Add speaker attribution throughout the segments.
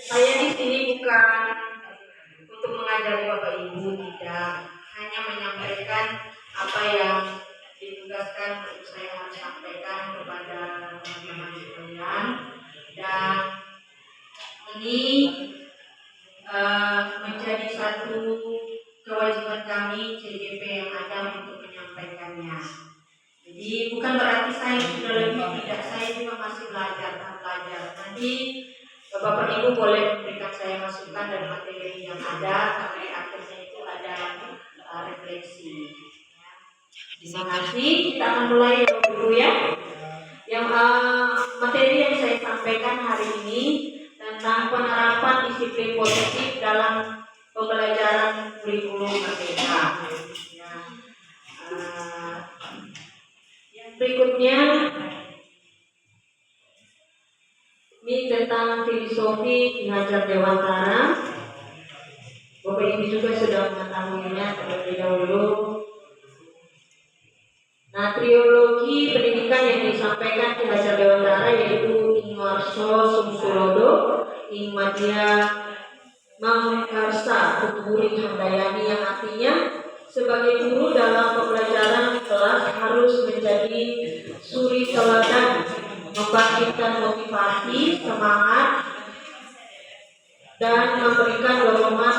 Speaker 1: Saya di sini bukan untuk mengajari Bapak Ibu, tidak, hanya menyampaikan apa yang ditugaskan untuk saya harus sampaikan kepada teman-teman sekalian. Dan ini menjadi satu kewajiban kami CGP yang ada untuk menyampaikannya. Jadi bukan berarti saya sudah lebih, tidak, saya juga masih belajar. Nanti Bapak Ibu boleh memberikan saya masukan dan materi yang ada, sampai akhirnya itu ada refleksi. Terima kasih. Kita akan mulai dulu ya. Yang materi yang saya sampaikan hari ini tentang penerapan disiplin positif dalam pembelajaran kurikulum merdeka. Yang berikutnya ini tentang filosofi Ki Hajar Dewantara. Bapak Ibu juga sudah mengetahuinya terlebih dahulu. Nah, trilogi pendidikan yang disampaikan Ki Hajar Dewantara yaitu Ing Warso Sumsulodo, Ing Madya Mamkarsa Puturi Handayani, yang artinya sebagai guru dalam pembelajaran kelas harus menjadi suri teladan, membangkitkan motivasi, semangat, dan memberikan dorongan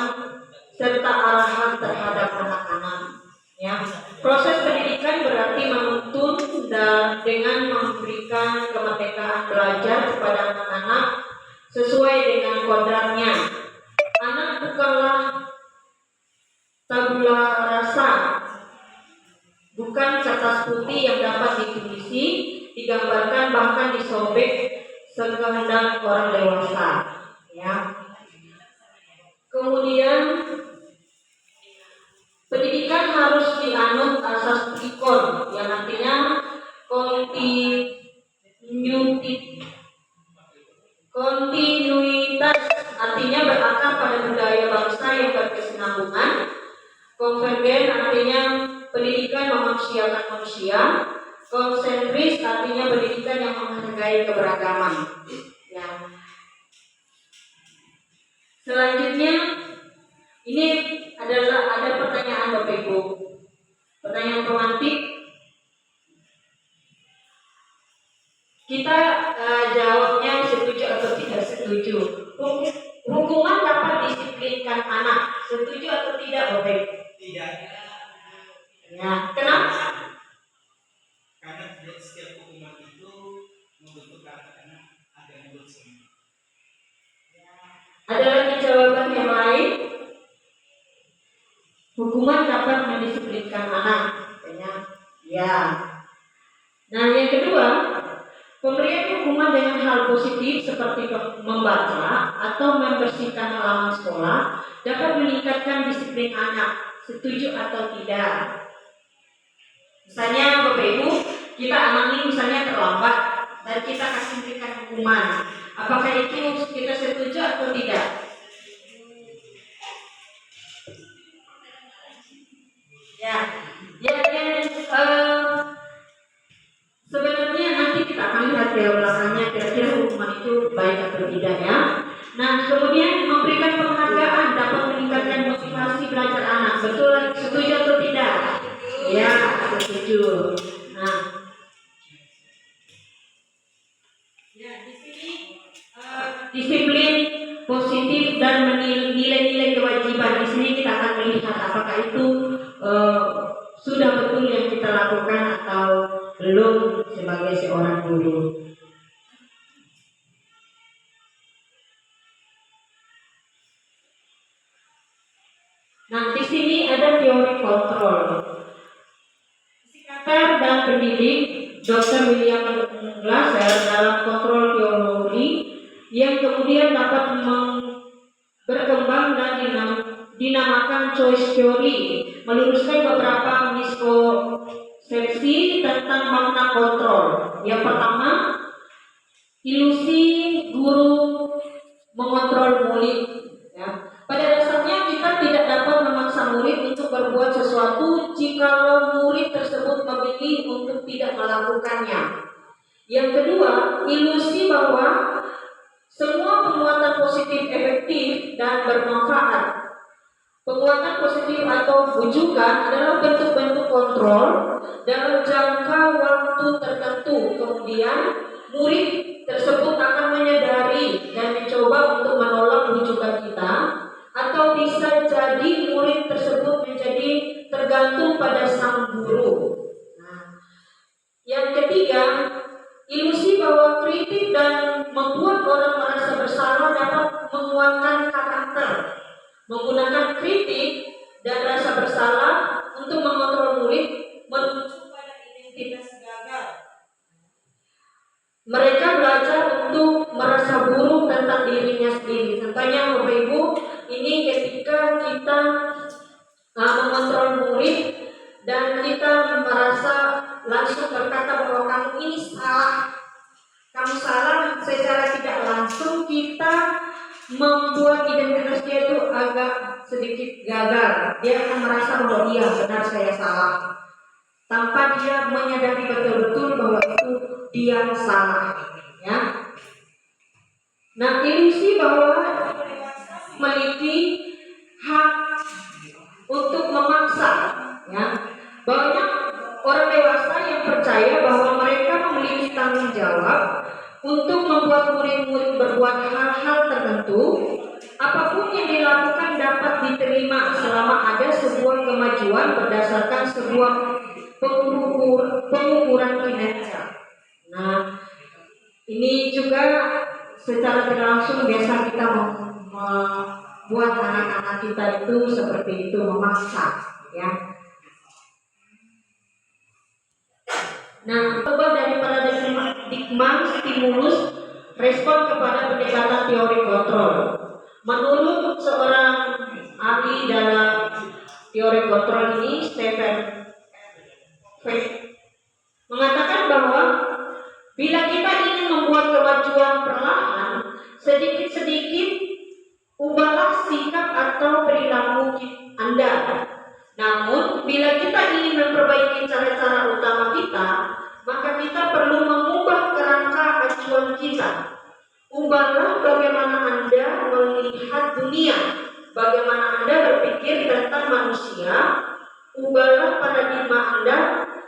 Speaker 1: serta arahan terhadap anak-anak. Ya, proses pendidikan berarti menuntun dan dengan memberikan kemerdekaan belajar kepada anak-anak sesuai dengan kodratnya. Anak bukanlah tabula rasa, bukan kertas putih yang dapat ditulisi, digambarkan, bahkan disobek sekehendak orang dewasa. Ya. Kemudian pendidikan harus dianut asas ikon, yang artinya kontinuitas, artinya berakar pada budaya bangsa yang berkesinambungan. Konvergen artinya pendidikan memanusiakan manusia. Konsentris artinya pendidikan yang menghargai keberagaman. Ya. Selanjutnya ini adalah ada pertanyaan Bapak Ibu. Pertanyaan pemantik. Kita jawabnya setuju atau tidak setuju. Hukuman dapat disiplinkan anak. Setuju atau tidak Bapak Ibu?
Speaker 2: Tidak.
Speaker 1: Ya, kenapa?
Speaker 2: Karena tidak setiap hukuman itu membentuk anak-anak agar bersih.
Speaker 1: Ada lagi jawaban yang lain? Hukuman dapat mendisiplinkan anak. Ya. Nah, yang kedua, pemberian hukuman dengan hal positif seperti membaca atau membersihkan halaman sekolah dapat meningkatkan disiplin anak. Setuju atau tidak? Misalnya Bapak Ibu, kita anak ini misalnya terlambat dan kita kasih berikan hukuman. Apakah itu kita setuju atau tidak? Sebenarnya nanti kita akan lihat ya belakangnya kira-kira hukuman itu baik atau tidak ya. Nah, kemudian memberikan penghargaan dapat meningkatkan motivasi belajar anak. Betul, setuju atau tidak? Ya, setuju. Nah, ya di sini disiplin positif dan nilai-nilai kewajiban. Di sini kita akan melihat apakah itu sudah betul yang kita lakukan atau belum sebagai seorang guru. Nah, di sini ada teori kontrol. Psikiater dan pendidik Dr. William Glasser dalam kontrol teori yang kemudian dapat berkembang dan dinamakan choice theory, meluruskan beberapa miskonsepsi tentang makna kontrol. Yang pertama, ilusi guru mengontrol murid. Ya. Pada dasarnya kita tidak dapat memaksa murid untuk berbuat sesuatu jika murid tersebut memilih untuk tidak melakukannya. Yang kedua, ilusi bahwa dan bermanfaat. Penguatan positif atau bujukan adalah bentuk-bentuk kontrol dalam jangka waktu tertentu. Kemudian murid tersebut akan menyadari dan mencoba untuk menolak bujukan kita, atau bisa jadi murid tersebut menjadi tergantung pada sang guru. Nah, yang ketiga, ilusi bahwa kritik dan membuat orang merasa bersalah dapat menguatkan karakter. Menggunakan kritik dan rasa bersalah untuk mengontrol murid menuju pada identitas gagal. Mereka belajar untuk merasa buruk tentang dirinya sendiri. Contohnya Bapak Ibu, ini ketika kita mengontrol murid dan kita merasa langsung berkata bahwa kamu ini salah, kamu salah, secara tidak langsung kita membuat identitas dia itu agak sedikit gagal. Dia akan merasa bahwa iya benar saya salah, tanpa dia menyadari betul-betul bahwa itu dia salah. Ya. Nah, ilusi bahwa memiliki hak untuk memaksa. Ya. Banyak orang dewasa yang percaya bahwa mereka memiliki tanggung jawab untuk membuat murid-murid berbuat hal-hal tertentu. Apapun yang dilakukan dapat diterima selama ada sebuah kemajuan berdasarkan sebuah pengukuran kinerja. Nah, ini juga secara tidak langsung biasa kita membuat anak-anak kita itu seperti itu, memaksa, ya. Nah, coba dari paradigma stimulus respon kepada pendekatan teori kontrol. Menurut seorang ahli dalam teori kontrol ini, Stephen Fay, mengatakan bahwa bila kita ingin membuat kemajuan perlahan, sedikit-sedikit ubahlah sikap atau perilaku Anda. Namun, bila kita ingin memperbaiki cara-cara utama kita, maka kita perlu mengubah kerangka acuan kita. Ubahlah bagaimana Anda melihat dunia, bagaimana Anda berpikir tentang manusia. Ubahlah paradigma Anda,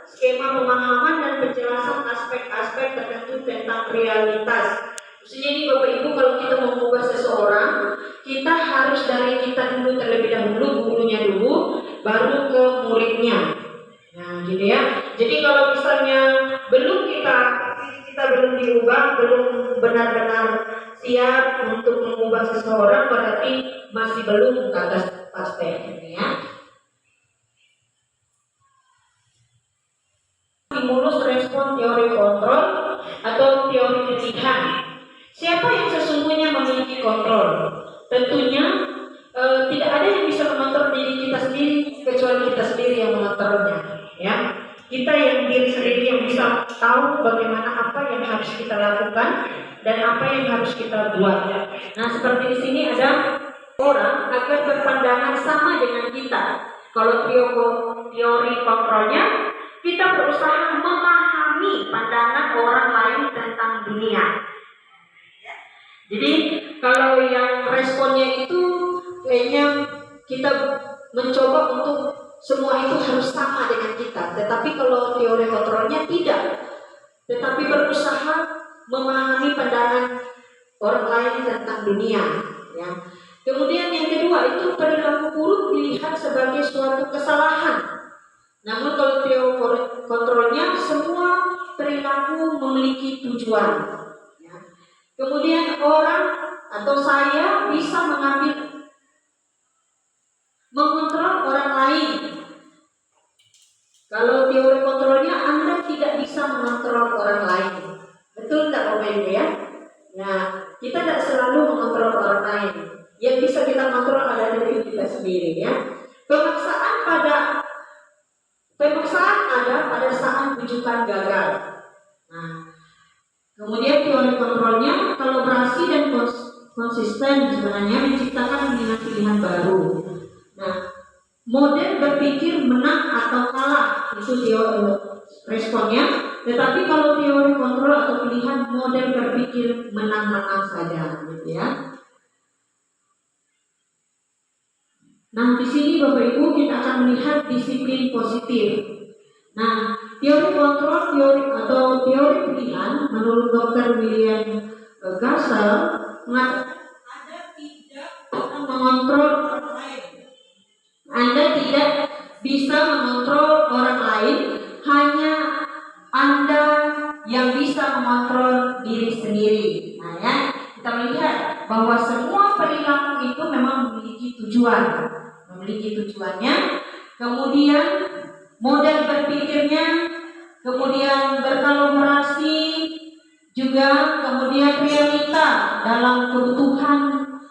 Speaker 1: skema pemahaman dan penjelasan aspek-aspek tertentu tentang realitas. Maksudnya ini Bapak Ibu, kalau kita mau mengubah seseorang, kita harus dari kita dulu terlebih dahulu, gurunya dulu, baru ke muridnya. Nah, gitu ya. Jadi kalau misalnya kita belum diubah, belum benar-benar siap untuk mengubah seseorang, berarti masih belum ke atas step ini, ya. Stimulus respon teori kontrol atau teori pilihan. Siapa yang sesungguhnya memiliki kontrol? Tentunya tidak ada yang bisa mengontrol diri kita sendiri kecuali kita sendiri yang mengontrolnya. Ya, kita yang diri sendiri yang bisa tahu bagaimana apa yang harus kita lakukan dan apa yang harus kita buat. Nah, seperti di sini ada orang agar berpandangan sama dengan kita. Kalau teori kontrolnya, kita berusaha memahami pandangan orang lain tentang dunia. Jadi kalau yang responnya itu kayaknya kita mencoba untuk semua itu harus sama dengan kita. Tetapi kalau teori kontrolnya tidak. Tetapi berusaha memahami pandangan orang lain tentang dunia. Ya. Kemudian yang kedua itu perilaku buruk dilihat sebagai suatu kesalahan. Namun kalau teori kontrolnya semua perilaku memiliki tujuan. Ya. Kemudian orang atau saya bisa mengontrol orang lain. Kalau teori kontrolnya Anda tidak bisa mengontrol orang lain. Betul tak Bapak Ibu ya? Nah, kita tidak selalu mengontrol orang lain. Yang bisa kita kontrol adalah diri kita sendiri, ya. Pemaksaan ada pada saat bujukan gagal. Nah, kemudian teori kontrolnya kolaborasi dan konsisten sebenarnya menciptakan pilihan-pilihan baru. Nah, model berpikir menang atau kalah itu teori responnya. Tetapi kalau teori kontrol atau pilihan, model berpikir menang-menang saja, gitu ya. Nah, di sini Bapak Ibu kita akan melihat disiplin positif. Nah, teori kontrol atau teori pilihan menurut Dr. William Gassel mengatakan ada tidak orang mengontrol orang lain. Anda tidak bisa mengontrol orang lain, hanya Anda yang bisa mengontrol diri sendiri. Nah ya, kita melihat bahwa semua perilaku itu memang memiliki tujuannya, kemudian model berpikirnya, kemudian berkolaborasi, juga kemudian realita dalam kebutuhan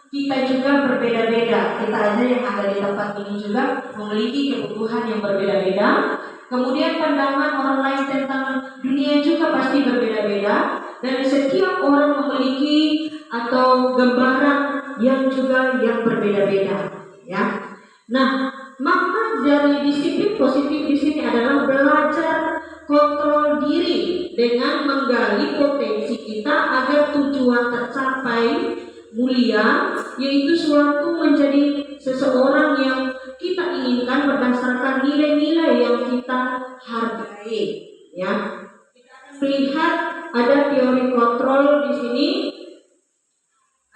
Speaker 1: kita juga berbeda-beda. Kita aja yang ada di tempat ini juga memiliki kebutuhan yang berbeda-beda. Kemudian pandangan orang lain tentang dunia juga pasti berbeda-beda, dan setiap orang memiliki atau gambaran yang juga yang berbeda-beda, ya. Nah, makna dari disiplin positif di sini adalah belajar kontrol diri dengan menggali potensi kita agar tujuan tercapai mulia, yaitu suatu menjadi seseorang yang kita inginkan berdasarkan nilai-nilai yang kita hargai, ya. Kita akan melihat ada teori kontrol di sini,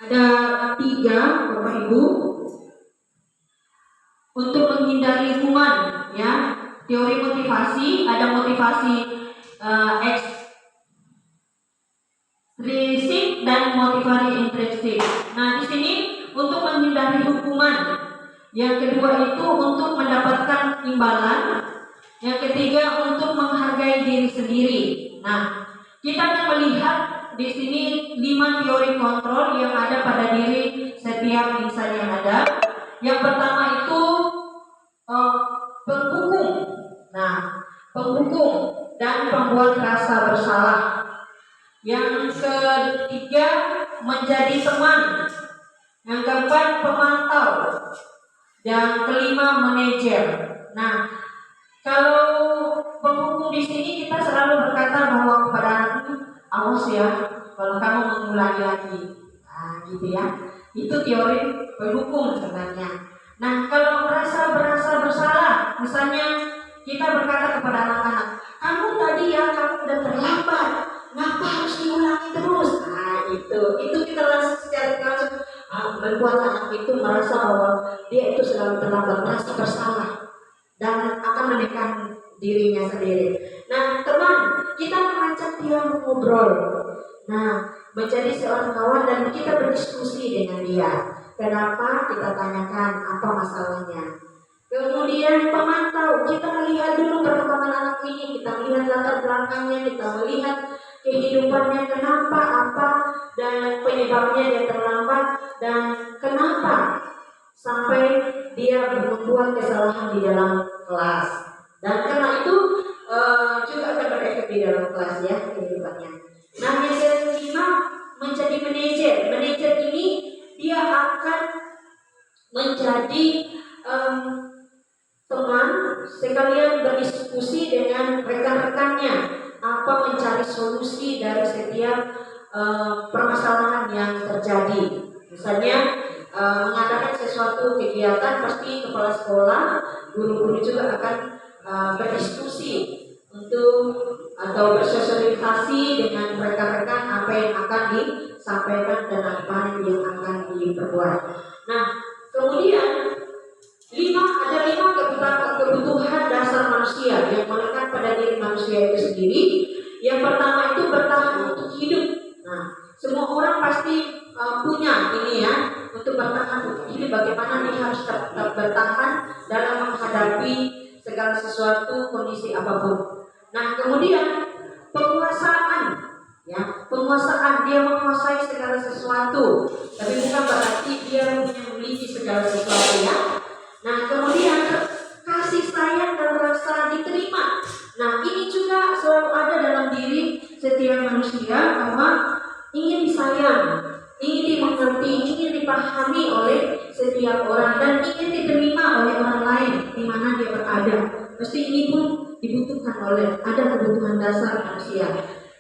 Speaker 1: ada 3 Bapak Ibu, untuk menghindari hukuman, ya. Teori motivasi, ada motivasi ekstrinsik dan motivasi intrinsik. Nah, di sini untuk menghindari hukuman. Yang kedua itu untuk mendapatkan imbalan. Yang ketiga untuk menghargai diri sendiri. Nah, kita akan melihat di sini 5 teori kontrol yang ada pada diri setiap insan yang ada. Yang pertama itu penghukum. Nah, penghukum dan pembuat rasa bersalah. Yang ketiga menjadi teman. Yang keempat pemantau. Yang kelima manajer. Nah, kalau penghukum di sini kita selalu berkata bahwa kepada anaknya, awas ya kalau kamu mengulangi lagi. Nah, gitu ya. Itu teori penghukum sebenarnya. Nah, kalau merasa bersalah, misalnya kita berkata kepada anak-anak, kamu tadi ya, kamu udah terlambat, ngapa harus diulangi terus? Nah, itu kita langsung secara langsung membuat anak itu merasa bahwa dia itu selalu terlambat, merasa bersalah dan akan menekan dirinya sendiri. Nah, teman, kita mengajak dia mengobrol. Nah, menjadi seorang kawan dan kita berdiskusi dengan dia. Kenapa? Kita tanyakan apa masalahnya. Kemudian pemantau, kita melihat dulu perkembangan anak ini, kita melihat latar belakangnya, kita melihat kehidupannya, kenapa, apa, dan penyebabnya dia terlambat, dan kenapa sampai dia membuat kesalahan di dalam kelas. Dan karena itu juga akan berefek di dalam kelas ya kehidupannya. Nah, yang kelima menjadi manajer. Manajer ini dia akan menjadi teman sekalian berdiskusi dengan rekan-rekannya, apa mencari solusi dari setiap permasalahan yang terjadi. Misalnya mengadakan sesuatu kegiatan, pasti kepala sekolah, guru-guru juga akan berdiskusi untuk atau bersosialisasi dengan rekan-rekan apa yang akan disampaikan dan apa yang akan diperbuat. Nah, kemudian ada lima kebutuhan dasar manusia yang melekat pada diri manusia itu sendiri. Yang pertama itu bertahan untuk hidup. Nah, semua orang pasti punya ini ya, untuk bertahan untuk hidup. Bagaimana dia harus tetap bertahan dalam menghadapi segala sesuatu kondisi apapun. Nah, kemudian penguasaan, ya, penguasaan, dia menguasai segala sesuatu, tapi bukan berarti dia memiliki segala sesuatu ya. Nah, kemudian kasih sayang dan rasa diterima. Nah, ini juga selalu ada dalam diri setiap manusia, bahwa ingin disayang, ingin dimengerti, ingin dipahami oleh setiap orang, dan ingin diterima oleh orang lain di mana dia berada. Pasti ini pun dibutuhkan oleh, ada kebutuhan dasar manusia.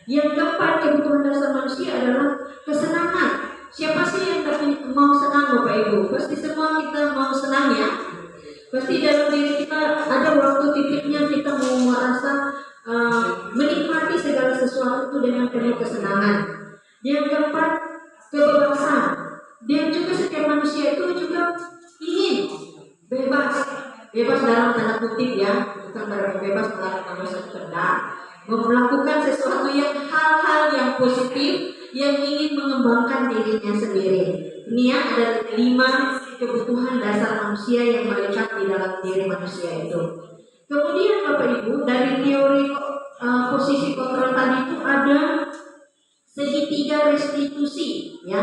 Speaker 1: Yang keempat kebutuhan dasar manusia adalah kesenangan. Siapa sih yang mau senang Bapak Ibu? Pasti semua kita mau senang ya. Pasti dalam diri kita ada waktu titiknya kita mau merasa menikmati segala sesuatu itu dengan penuh kesenangan. Yang keempat, kebebasan. Dan juga setiap manusia itu juga ingin bebas, bebas dalam tanda kutip ya, bukan bebas dalam manusia kehendak, melakukan sesuatu yang hal-hal yang positif yang ingin mengembangkan dirinya sendiri. Ini ya, ada 5 kebutuhan dasar manusia yang melekat di dalam diri manusia itu. Kemudian Bapak Ibu, dari teori posisi kontrol tadi itu ada segitiga restitusi ya.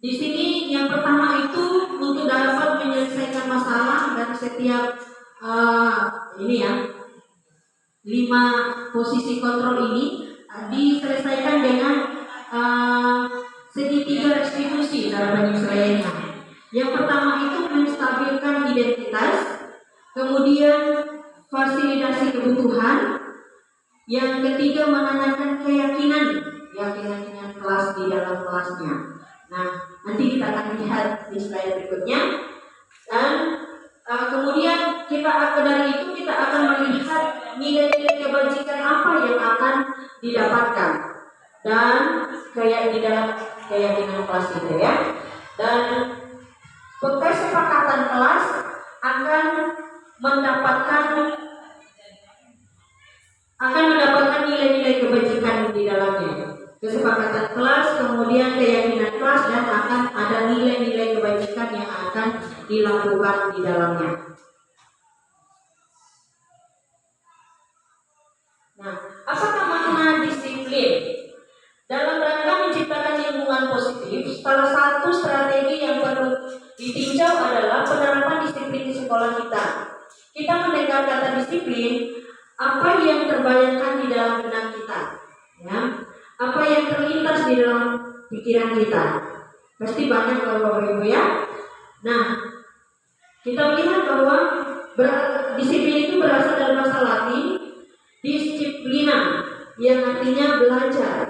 Speaker 1: Di sini yang pertama itu untuk dapat menyelesaikan masalah dan setiap ini ya 5 posisi kontrol ini diselesaikan dengan segitiga restitusi cara penyelesaiannya. Yang pertama itu menstabilkan identitas, kemudian fasilitasi kebutuhan, yang ketiga menanyakan keyakinan kelas di dalam kelasnya. Nah, nanti kita akan lihat di slide berikutnya. Dan kemudian dari itu kita akan melihat nilai-nilai kebajikan apa yang akan didapatkan dan kayak di dalam keyakinan kelas itu ya. Dan kesepakatan kelas akan mendapatkan nilai-nilai kebajikan di dalamnya. Kesepakatan kelas, kemudian keyakinan kelas, dan akan ada nilai-nilai kebajikan yang akan dilakukan di dalamnya. Nah, apakah makna disiplin? Dalam rangka menciptakan lingkungan positif, salah satu strategi yang perlu ditinjau adalah penerapan disiplin di sekolah kita. Kita mendengar kata disiplin, apa yang terbayangkan di dalam benak kita, ya? Apa yang terlintas di dalam pikiran kita? Pasti banyak kalau Bapak Ibu ya. Nah, kita melihat bahwa disiplin itu berasal dari bahasa Latin disciplina, yang artinya belajar.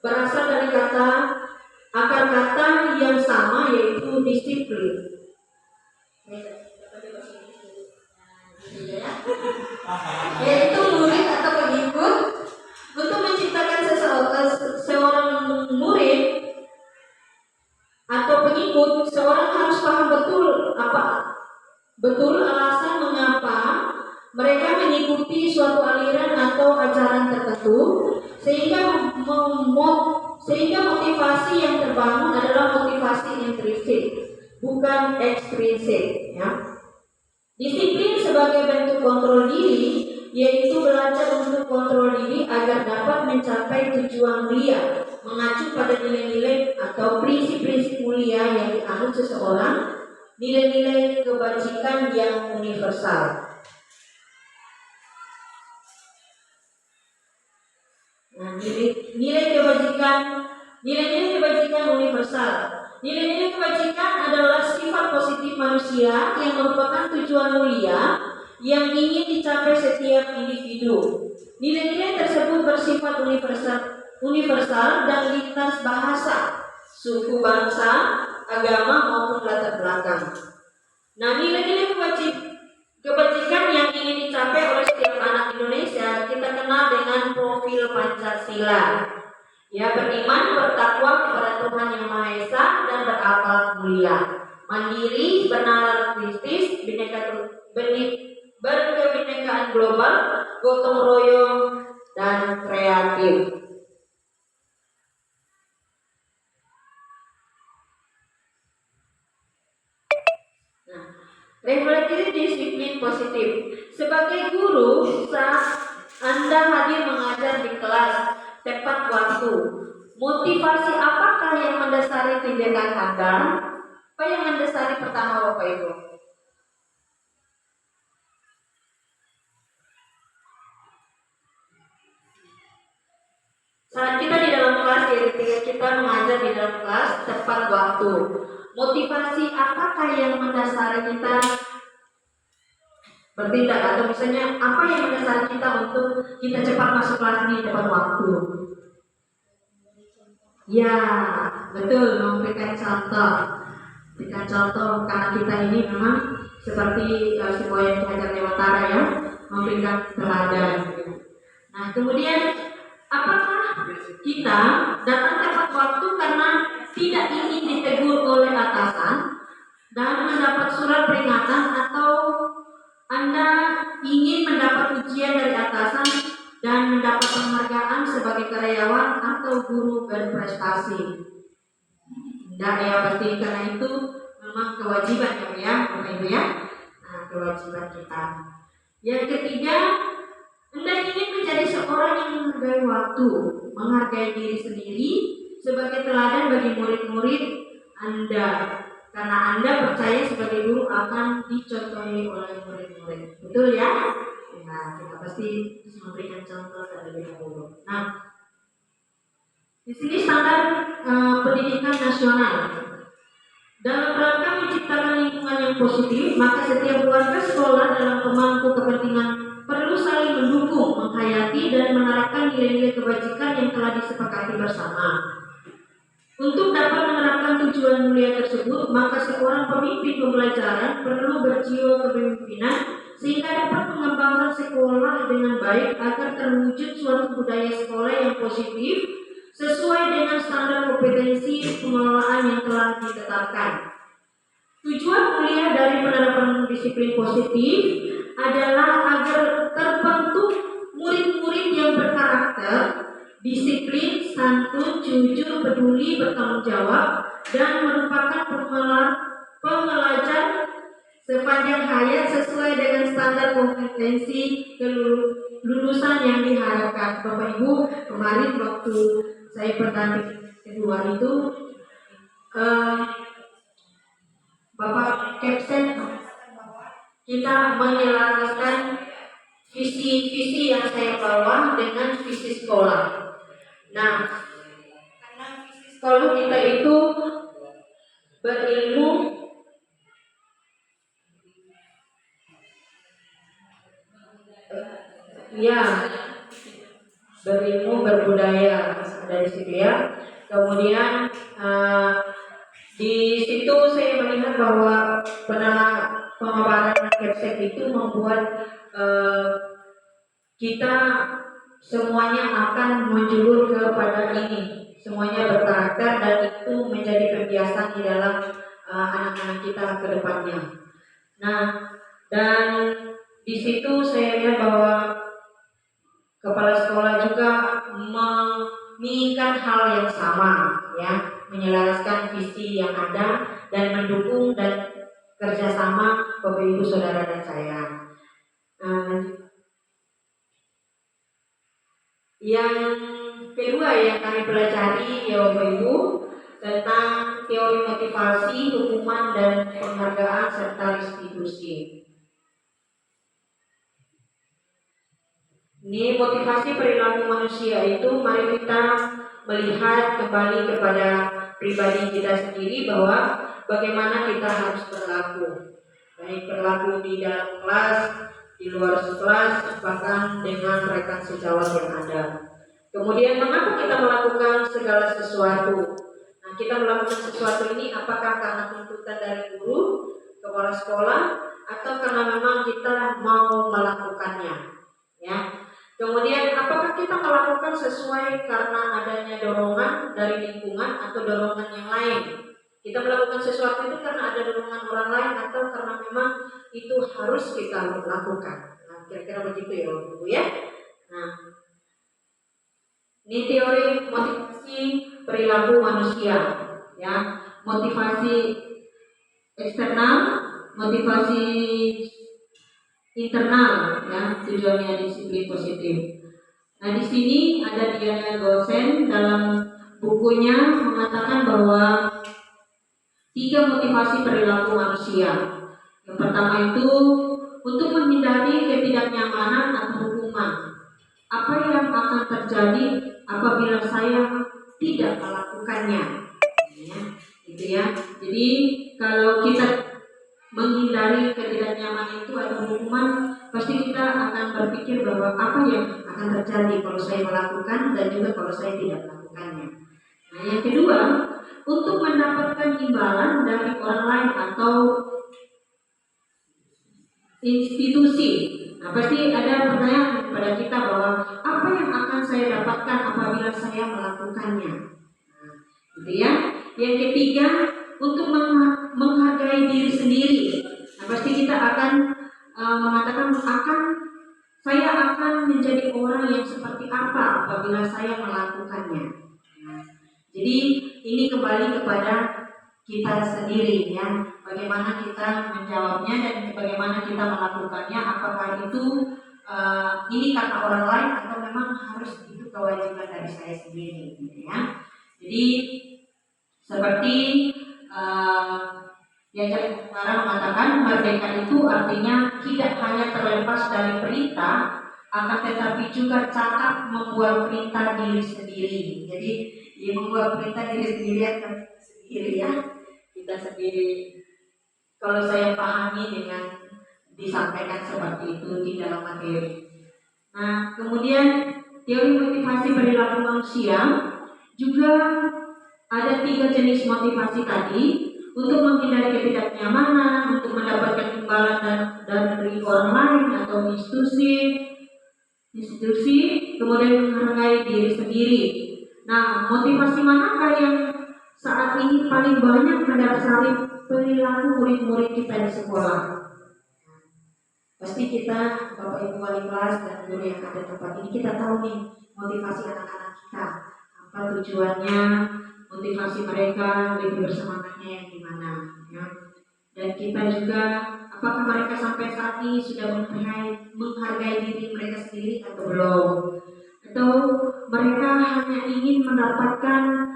Speaker 1: Berasal dari akar kata yang sama, yaitu disiplin. Yaitu murid atau pengikut. Untuk menciptakan seorang murid atau pengikut, seorang harus paham betul alasan mengapa mereka mengikuti suatu aliran atau ajaran tertentu, sehingga motivasi yang terbangun adalah motivasi intrinsik, bukan ekstrinsik ya. Disiplin sebagai bentuk kontrol diri, yaitu belajar untuk kontrol diri agar dapat mencapai tujuan mulia, mengacu pada nilai-nilai atau prinsip-prinsip mulia yang dianut seseorang, nilai-nilai kebajikan yang universal. Nah, nilai kebajikan universal. Nilai-nilai kebajikan adalah sifat positif manusia yang merupakan tujuan mulia yang ingin dicapai setiap individu. Nilai-nilai tersebut bersifat universal dan lintas bahasa, suku, bangsa, agama maupun latar belakang. Nah, nilai-nilai kebajikan yang ingin dicapai oleh setiap anak Indonesia kita kenal dengan profil Pancasila. Ya, beriman, bertakwa kepada Tuhan Yang Maha Esa dan berakhlak mulia, mandiri, bernalar kritis, berkebinekaan global, gotong royong, dan kreatif. Nah, refleksi disiplin positif. Sebagai guru, saat Anda hadir mengajar di kelas tepat waktu, motivasi apakah yang mendasari tindakan Anda? Apa yang mendasari pertama Bapak Ibu? Saat kita di dalam kelas, ketika kita mengajar di dalam kelas tepat waktu, motivasi apakah yang mendasari kita bertindak, atau misalnya apa yang mendasari kita untuk kita cepat masuk kelas di tepat waktu? Ya, betul, memberikan contoh. Berikan contoh karena kita ini memang seperti semboyan Hajar Dewantara ya, memberikan teladan. Nah, kemudian apakah kita datang tepat waktu karena tidak ingin ditegur oleh atasan dan mendapat surat peringatan, atau Anda ingin mendapat ujian dari atasan dan mendapat penghargaan sebagai karyawan atau guru berprestasi? Tidak ya, pasti karena itu memang kewajiban ya, Bapak Ibu ya. Nah, kewajiban kita. Yang ketiga, Anda ingin menjadi seorang yang menghargai waktu, menghargai diri sendiri sebagai teladan bagi murid-murid Anda. Karena Anda percaya sebagai guru akan dicontohi oleh murid-murid. Betul ya? Nah, kita pasti memberikan contoh terlebih dahulu. Nah, di sini standar pendidikan nasional. Dalam rangka menciptakan lingkungan yang positif, maka setiap warga sekolah dalam pemangku kepentingan perlu saling mendukung, menghayati, dan menerapkan nilai-nilai kebajikan yang telah disepakati bersama. Untuk dapat menerapkan tujuan mulia tersebut, maka seorang pemimpin pembelajaran perlu berjiwa kepemimpinan sehingga dapat mengembangkan sekolah dengan baik agar terwujud suatu budaya sekolah yang positif sesuai dengan standar kompetensi pengelolaan yang telah ditetapkan. Tujuan mulia dari penerapan disiplin positif adalah agar terbentuk murid-murid yang berkarakter, disiplin, santun, jujur, peduli, bertanggung jawab, dan merupakan pembelajar sepanjang hayat sesuai dengan standar kompetensi kelulusan yang diharapkan. Bapak Ibu, kemarin waktu saya pendamping kedua itu, Bapak Kepsen, kita menyelaraskan visi-visi yang saya bawa dengan visi sekolah. Nah, karena visi sekolah kita itu berilmu, ya, berilmu, berbudaya dari situ ya. Kemudian di situ saya melihat bahwa pemaparan Kepsek itu membuat kita semuanya akan menjulur kepada ini, semuanya berkarakter, dan itu menjadi kebiasaan di dalam anak-anak kita ke depannya. Nah, dan di situ saya lihat bahwa kepala sekolah juga menginginkan hal yang sama, ya, menyelaraskan visi yang ada dan mendukung dan kerjasama Bapak Ibu Saudara dan saya. Yang kedua yang kami pelajari ya Bapak Ibu tentang teori motivasi, hukuman, dan penghargaan serta restitusi. Ini motivasi perilaku manusia itu, mari kita melihat kembali kepada pribadi kita sendiri bahwa bagaimana kita harus berlaku, baik berlaku di dalam kelas, di luar kelas, bahkan dengan rekan sejawat yang ada. Kemudian mengapa kita melakukan segala sesuatu? Nah, kita melakukan sesuatu ini apakah karena tuntutan dari guru, kepala sekolah, atau karena memang kita mau melakukannya? Ya. Kemudian apakah kita melakukan sesuai karena adanya dorongan dari lingkungan atau dorongan yang lain? Kita melakukan sesuatu itu karena ada dorongan orang lain atau karena memang itu harus kita lakukan. Nah, kira-kira begitu ya Ibu ya. Nah, ini teori motivasi perilaku manusia, ya. Motivasi eksternal, motivasi internal, ya, tujuannya disiplin positif. Nah, di sini ada Diana Gosen dalam bukunya mengatakan bahwa 3 motivasi perilaku manusia. Yang pertama itu untuk menghindari ketidaknyamanan atau hukuman. Apa yang akan terjadi apabila saya tidak melakukannya? Ya, gitu ya. Jadi kalau kita menghindari ketidaknyamanan itu atau hukuman, pasti kita akan berpikir bahwa apa yang akan terjadi kalau saya melakukan dan juga kalau saya tidak melakukannya. Nah, yang kedua, untuk mendapatkan membutuhkan imbalan dari orang lain atau institusi. Nah, pasti ada pertanyaan kepada kita bahwa apa yang akan saya dapatkan apabila saya melakukannya. Nah, gitu ya. Yang ketiga, untuk menghargai diri sendiri. Nah, pasti kita akan mengatakan saya akan menjadi orang yang seperti apa apabila saya melakukannya. Nah, jadi ini kembali kepada kita sendiri ya, bagaimana kita menjawabnya dan bagaimana kita melakukannya, apakah itu ini kata orang lain atau memang harus itu kewajiban dari saya sendiri gitu ya. Jadi seperti yang cara mengatakan merdeka itu artinya tidak hanya terlepas dari perintah, akan tetapi juga cakap membuat perintah diri sendiri. Jadi dia membuat perintah diri sendiri ya, kita sendiri. Kalau saya pahami dengan disampaikan seperti itu di dalam materi. Nah, kemudian teori motivasi perilaku manusia juga ada 3 jenis motivasi tadi. Untuk menghindari ketidaknyamanan, untuk mendapatkan imbalan dari orang lain atau institusi, kemudian menghargai diri sendiri. Nah, motivasi manakah yang saat ini paling banyak mendasari perilaku murid-murid kita di sekolah? Pasti kita, Bapak Ibu wali kelas dan guru yang ada di tempat ini, kita tahu nih motivasi anak-anak kita, apa tujuannya, motivasi mereka lebih bersemangatnya yang gimana ya. Dan kita juga, apakah mereka sampai saat ini sudah menghargai diri mereka sendiri atau belum, atau mereka hanya ingin mendapatkan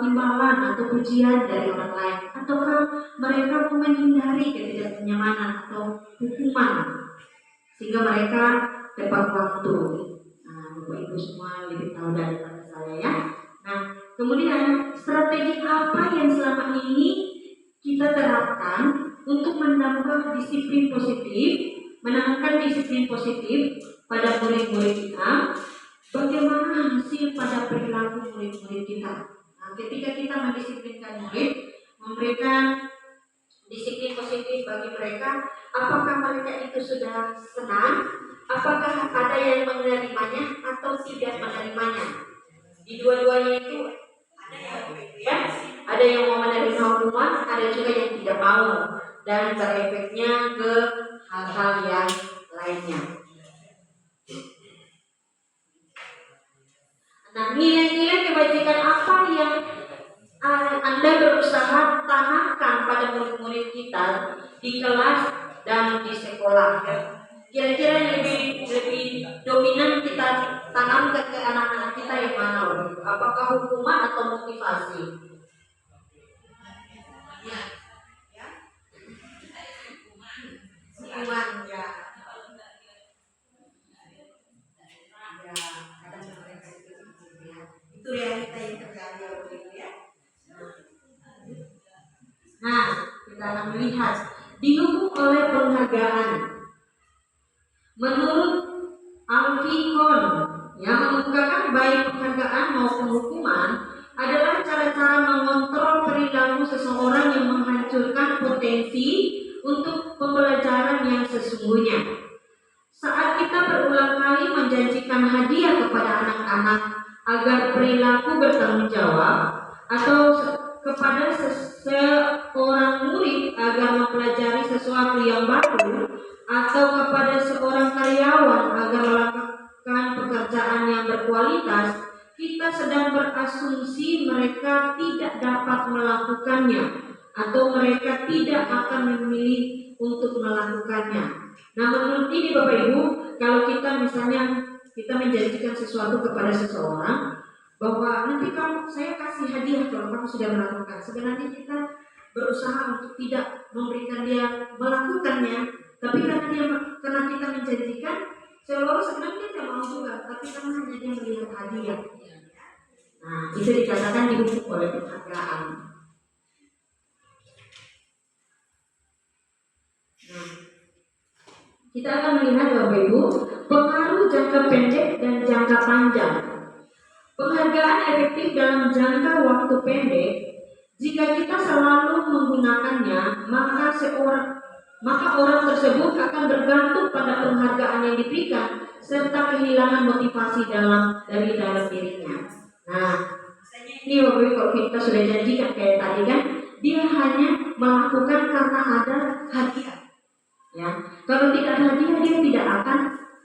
Speaker 1: imbalan atau pujian dari orang lain, ataukah mereka menghindari ketidaknyamanan atau hukuman sehingga mereka tepat waktu. Nah, Bapak Ibu semua lebih tahu daripada saya ya. Nah, kemudian strategi apa yang selama ini kita terapkan untuk menambah disiplin positif, menanamkan disiplin positif pada murid-murid kita? Bagaimana hasil pada perilaku murid-murid kita? Nah, ketika kita mendisiplinkan murid, memberikan disiplin positif bagi mereka, apakah mereka itu sudah senang? Apakah ada yang menerimanya atau tidak menerimanya? Di dua-duanya itu ada yang mau menerima hukuman, ada juga yang tidak mau, dan berefeknya ke hal-hal yang lainnya. Nah, nilai-nilai kebajikan apa yang Anda berusaha tanamkan pada murid-murid kita di kelas dan di sekolah? Kira-kira yang lebih dominan kita tanamkan ke anak-anak kita yang mana? Apakah hukuman atau motivasi? Hukuman ya. Itu realita yang terjadi ya. Nah, kita akan melihat didukung oleh penghargaan. Menurut Alfikon yang mengemukakan baik penghargaan maupun hukuman adalah cara-cara mengontrol perilaku seseorang yang menghancurkan potensi untuk pembelajaran yang sesungguhnya. Saat kita berulang kali menjanjikan hadiah kepada anak-anak agar perilaku bertanggung jawab, atau kepada seorang murid agar mempelajari sesuatu yang baru, atau kepada seorang karyawan agar melakukan pekerjaan yang berkualitas, kita sedang berasumsi mereka tidak dapat melakukannya atau mereka tidak akan memilih untuk melakukannya. Nah, menurut ini Bapak Ibu, kalau kita misalnya kita menjanjikan sesuatu kepada seseorang bahwa nanti saya kasih hadiah kalau kamu sudah melakukan, sebenarnya kita berusaha untuk tidak memberikan dia melakukannya, tapi karena kita menjanjikan, seolah-olah sebenarnya dia tidak mau juga, tapi karena hanya dia melihat hadiah. Nah, itu dikatakan didukung oleh penghargaan. Nah, kita akan melihat Bapak Ibu pengaruh jangka pendek dan jangka panjang. Penghargaan efektif dalam jangka waktu pendek Jika kita selalu menggunakannya, maka orang tersebut akan bergantung pada penghargaan yang diberikan serta kehilangan motivasi dari dalam dirinya. Nah, ini Bapak Ibu, kalau kita sudah janjikan kayak tadi kan, dia hanya melakukan karena ada hadiah. Ya, kalau tidak ada hadiah dia tidak akan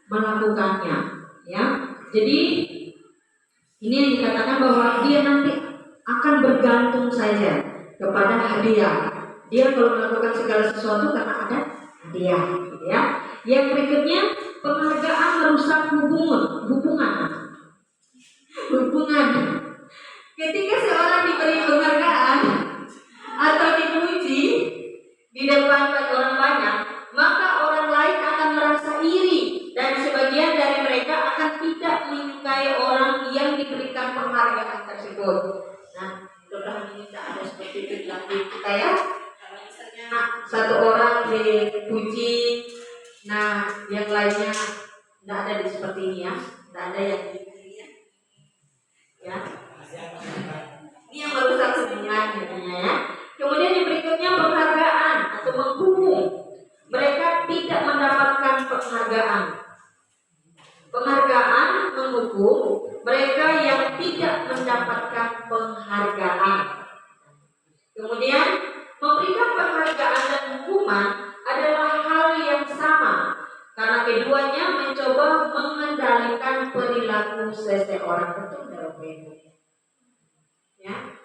Speaker 1: melakukannya. Ya, jadi ini yang dikatakan bahwa dia nanti akan bergantung saja kepada hadiah. Dia kalau melakukan segala sesuatu karena ada hadiah, gitu ya. Yang berikutnya, penghargaan merusak hubungan. Ketika seorang diberi penghargaan atau dipuji di depan orang banyak, maka orang lain akan merasa iri dan sebagian dari mereka akan tidak menyukai orang yang diberikan penghargaan tersebut. Nah, mudah-mudahan ini tidak ada seperti itu dalam diri kita ya. Kalau misalnya satu orang dipuji, nah yang lainnya tidak ada seperti ini ya, tidak ada yang diberi ya. Ini yang merusak hubungan katanya ya. Kemudian yang berikutnya penghargaan atau menghukum. Mereka tidak mendapatkan penghargaan. Penghargaan menghukum mereka yang tidak mendapatkan penghargaan. Kemudian memberikan penghargaan dan hukuman adalah hal yang sama karena keduanya mencoba mengendalikan perilaku seseorang. Betul dalam itu. Ya.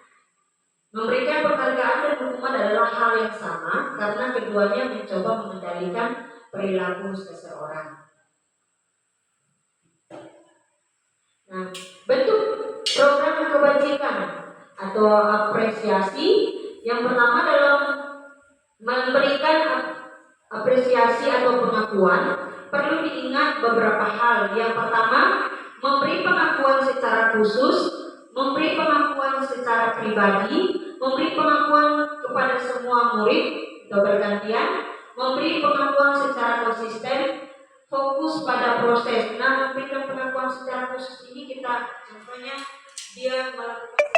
Speaker 1: Memberikan penghargaan dan hukuman adalah hal yang sama karena keduanya mencoba mengendalikan perilaku seseorang. Nah, bentuk program kebajikan atau apresiasi yang pertama dalam memberikan apresiasi atau pengakuan perlu diingat beberapa hal. Yang pertama, memberi pengakuan secara khusus, memberi pengakuan secara pribadi, memberi pengakuan kepada semua murid atau bergantian, memberi pengakuan secara konsisten, fokus pada proses. Nah, memberikan pengakuan secara khusus ini kita contohnya dia melakukan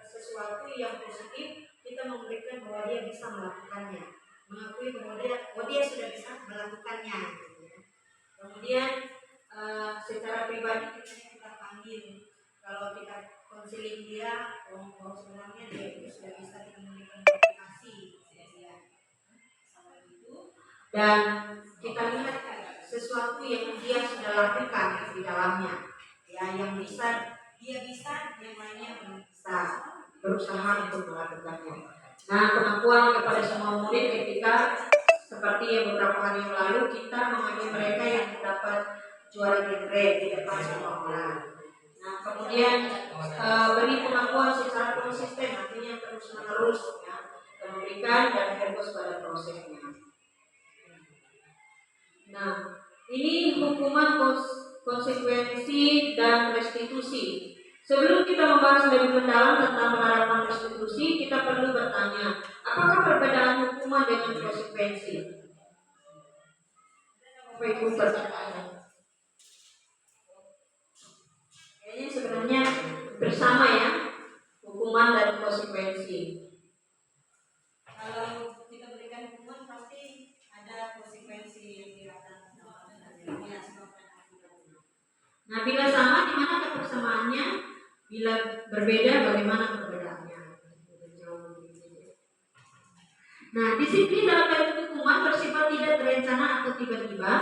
Speaker 1: sesuatu yang positif, kita memberikan bahwa dia bisa melakukannya, mengakui bahwa dia sudah bisa melakukannya. Kemudian secara pribadi kita panggil, kalau kita konseling dia, bahwa sebenarnya dia itu sudah bisa memberikan motivasi dia sama itu, dan kita lihat sesuatu yang dia sudah lakukan di dalamnya, ya yang bisa dia bisa, yang lainnya belum bisa, berusaha untuk melakukannya. Nah, pengakuan kepada semua murid ketika seperti yang beberapa hari yang lalu kita mengambil mereka yang dapat juara genre di depan semua orang. Nah, kemudian beri pengakuan secara konsisten, artinya terus menerus ya, memberikan dan fokus pada prosesnya. Nah, ini hukuman konsekuensi dan restitusi. Sebelum kita membahas lebih mendalam tentang penerapan restitusi, kita perlu bertanya, apakah perbedaan hukuman dengan konsekuensi? Apa itu pertanyaannya? Kayaknya sebenarnya bersama ya, hukuman dan konsekuensi. Kalau kita berikan hukuman pasti ada konsekuensi yang dirasakan. Nah, bila sama, di mana persamaannya? Bila berbeda, bagaimana perbedaannya? Nah, disiplin dalam bentuk hukuman bersifat tidak terencana atau tiba-tiba.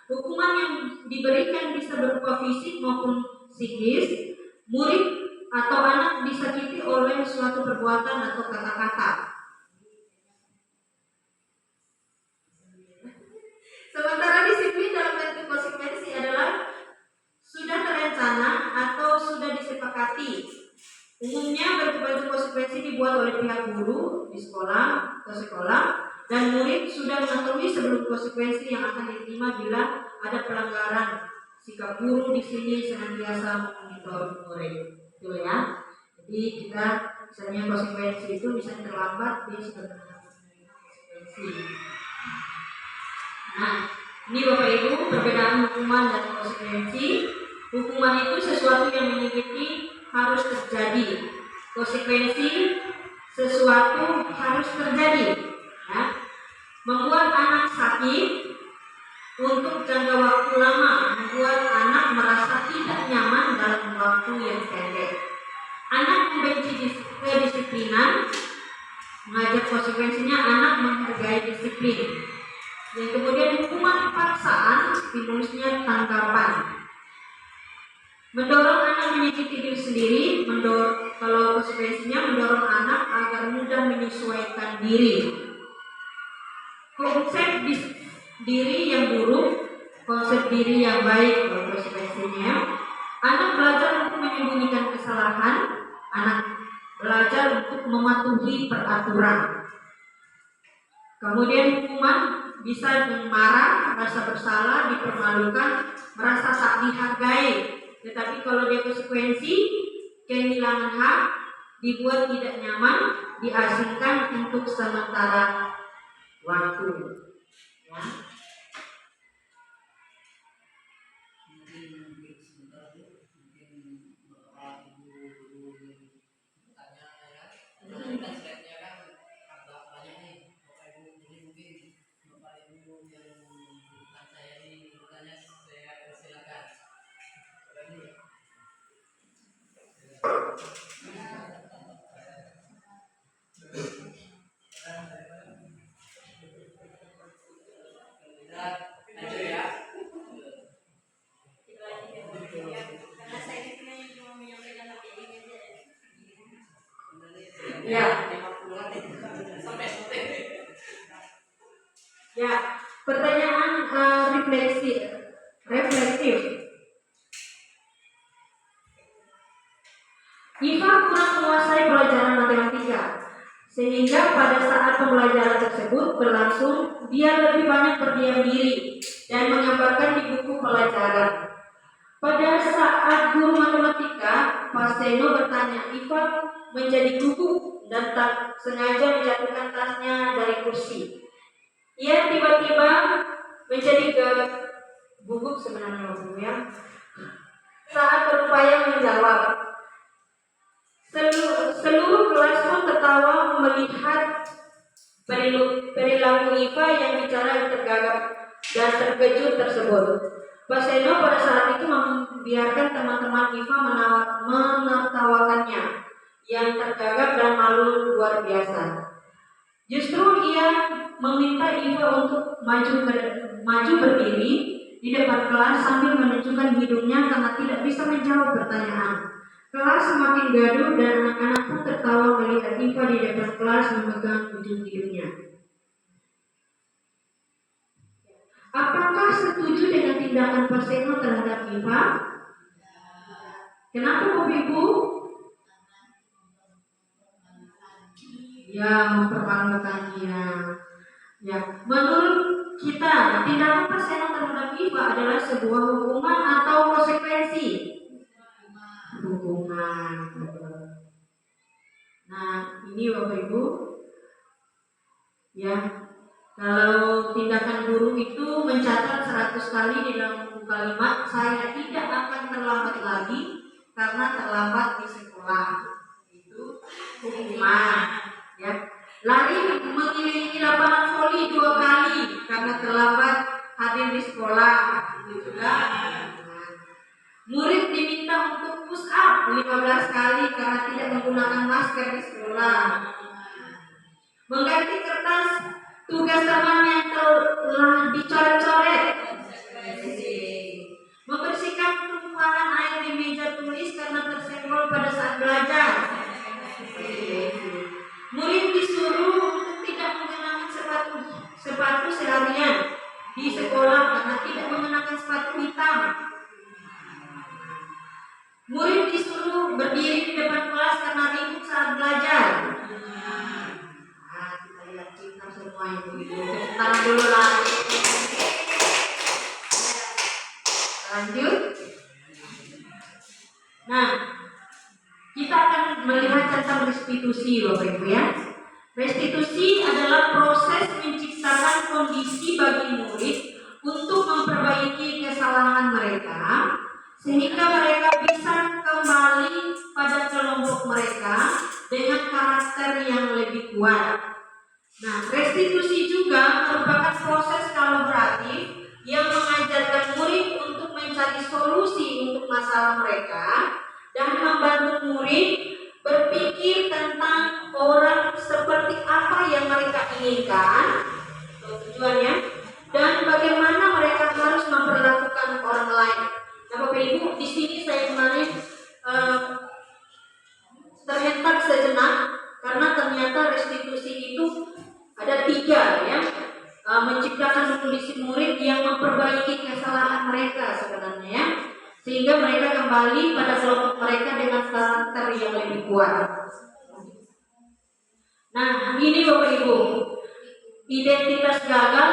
Speaker 1: Hukuman yang diberikan bisa berupa fisik maupun psikis. Murid atau anak disakiti oleh suatu perbuatan atau kata-kata. Sementara disiplin dalam bentuk konsekuensi adalah sudah terencana atau sudah disepakati. Umumnya bentuk-bentuk konsekuensi dibuat oleh pihak guru di sekolah atau sekolah, dan murid sudah mengetahui sebelum konsekuensi yang akan diterima bila ada pelanggaran. Sikap guru di sini senantiasa memonitor murid, betul ya. Jadi kita misalnya konsekuensi itu misalnya terlambat, dia sudah menerima konsekuensi. Nah, ini Bapak Ibu perbedaan hukuman dan konsekuensi. Hukuman itu sesuatu yang menyakiti harus terjadi. Konsekuensi sesuatu harus terjadi, ya. Membuat anak sakit untuk jangka waktu lama, membuat anak merasa tidak nyaman dalam waktu yang pendek. Anak membenci kedisiplinan, mengajak konsekuensinya anak menghargai disiplin. Dan kemudian hukuman paksaan, stimulusnya tanggapan. Mendorong anak menyakiti diri sendiri, kalau konsekuensinya mendorong anak agar mudah menyesuaikan diri. Konsep diri yang buruk, konsep diri yang baik, konsekuensinya anak belajar untuk menyembunyikan kesalahan, anak belajar untuk mematuhi peraturan. Kemudian hukuman bisa marah, merasa bersalah, dipermalukan, merasa tak dihargai. Tetapi kalau dia konsekuensi, kehilangan hak, dibuat tidak nyaman, diasingkan untuk sementara waktu. Ya. Ya, pertanyaan refleksif. Iva kurang menguasai pelajaran matematika, sehingga pada saat pembelajaran tersebut berlangsung, dia lebih banyak berdiam diri dan menggambarkan di buku pelajaran. Pada saat guru matematika, Pak Seno bertanya, Iva menjadi gugup dan tak sengaja menjatuhkan tasnya dari kursi. Ia tiba-tiba menjadi gugup sebenarnya ya. Saat berupaya menjawab. Seluruh kelas pun tertawa melihat perilaku Iva yang bicara tergagap dan terkejut tersebut. Pak Seno pada saat itu membiarkan teman-teman Iva menertawakannya yang tergagap dan malu luar biasa. Justru ia meminta Iva untuk maju berdiri di depan kelas sambil menunjukkan hidungnya karena tidak bisa menjawab pertanyaan. Kelas semakin gaduh dan anak-anak pun tertawa melihat Iva di depan kelas memegang ujung hidungnya. Apakah setuju dengan tindakan Pak Seno terhadap Iva? Kenapa Bapak Ibu? Ya, mempermalukan dia. Ya, menurut kita tindakan Pak Seno terhadap Iva adalah sebuah hukuman atau konsekuensi? Hukuman. Nah, ini Bapak Ibu, ya, kalau tindakan guru itu mencatat 100 kali di dalam buku kalimat, saya tidak akan terlambat lagi karena terlambat di sekolah. Itu hukuman. Ya, lari mengelilingi lapangan voli 2 kali karena terlambat hadir di sekolah. Itu juga. Murid diminta untuk push up 15 kali karena tidak menggunakan masker di sekolah. Mengganti kertas tugas teman yang telah dicoret-coret. Membersihkan tumpahan air di meja tulis karena tersenggol pada saat belajar. Murid disuruh untuk tidak mengenakan sepatu seharian di sekolah karena tidak mengenakan sepatu hitam. Murid disuruh berdiri di depan kelas karena ribut saat belajar. Nah, kita lihat kita semua itu. Taruh dulu lah. Lanjut. Nah, kita akan melihat tentang restitusi, Bapak Ibu ya. Restitusi adalah proses menciptakan kondisi bagi murid untuk memperbaiki kesalahan mereka, sehingga mereka bisa kembali pada kelompok mereka dengan karakter yang kuat. Nah, restitusi juga merupakan proses kolaboratif yang mengajarkan murid untuk mencari solusi untuk masalah mereka dan membantu murid berpikir tentang orang seperti apa yang mereka inginkan, tujuannya, dan bagaimana mereka harus memperlakukan orang lain. Nah, Bapak Ibu, di sini saya kemarin terhentak sejenak karena ternyata restitusi itu ada 3 ya, menciptakan kondisi murid yang memperbaiki kesalahan mereka sebenarnya ya, sehingga mereka kembali pada kelompok mereka dengan karakter yang lebih kuat. Nah, ini Bapak Ibu, identitas gagal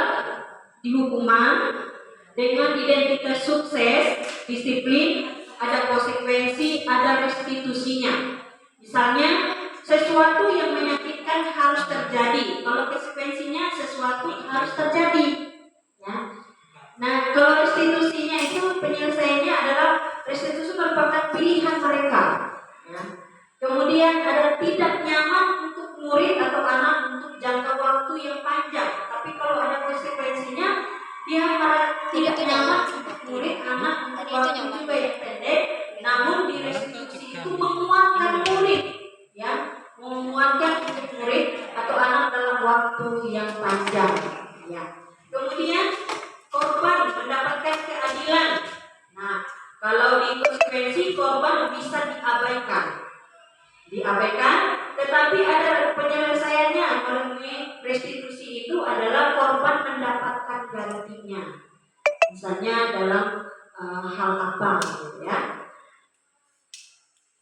Speaker 1: di hukuman dengan identitas sukses, disiplin, ada konsekuensi, ada restitusinya. Misalnya, sesuatu yang menyakitkan harus terjadi. Kalau konsekuensinya sesuatu harus terjadi. Ya. Nah, kalau restitusinya itu penyelesaiannya adalah restitusi merupakan pilihan mereka. Ya. Kemudian ada tidak nyaman untuk murid atau anak untuk jangka waktu yang panjang. Tapi kalau ada konsekuensinya, dia tidak nyaman untuk murid anak untuk waktu juga yang pendek. Namun di restitusi itu menguatkan murid, ya, menguatkan murid atau anak dalam waktu yang panjang. Ya. Kemudian korban mendapatkan keadilan. Nah, kalau di konsekuensi korban bisa diabaikan, tetapi ada penyelesaiannya melalui restitusi itu adalah korban mendapatkan gantinya. Misalnya dalam hal apa, gitu ya.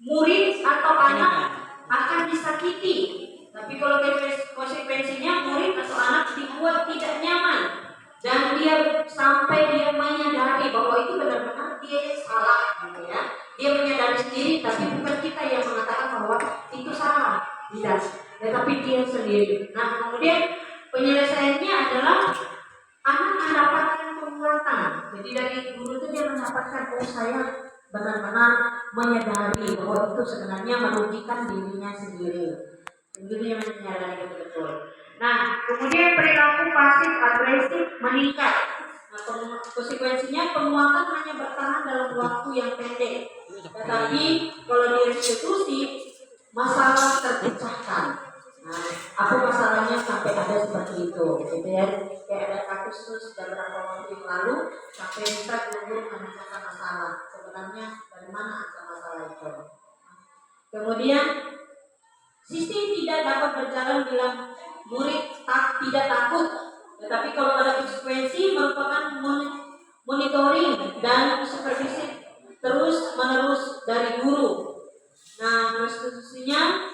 Speaker 1: Murid atau anak akan disakiti, tapi kalau konsekuensinya murid atau anak dibuat tidak nyaman dan dia sampai dia menyadari bahwa itu benar-benar dia salah, gitu ya. Dia menyadari sendiri, tapi bukan kita yang mengatakan bahwa itu salah, tidak, tetapi dia sendiri. Nah, kemudian penyelesaiannya adalah anak mendapatkan penguatan. Jadi dari guru itu dia mendapatkan, oh saya benar-benar menyadari bahwa itu sebenarnya merugikan dirinya sendiri. Jadi dia menyadari betul-betul. Nah, kemudian perilaku pasif agresif meningkat. Nah, konsekuensinya penguatan hanya bertahan dalam waktu yang pendek. Tetapi kalau di restitusi masalah terpecahkan. Nah, apa masalahnya sampai ada seperti itu? Gitu ya. Kayak ada kasus beberapa waktu yang lalu sampai bisa guru memecahkan masalah. Sebenarnya dari mana asal masalah itu? Kemudian sistem tidak dapat berjalan bila murid tidak takut. Tetapi kalau ada konsekuensi merupakan monitoring dan supervisi terus menerus dari guru. Nah, restitusinya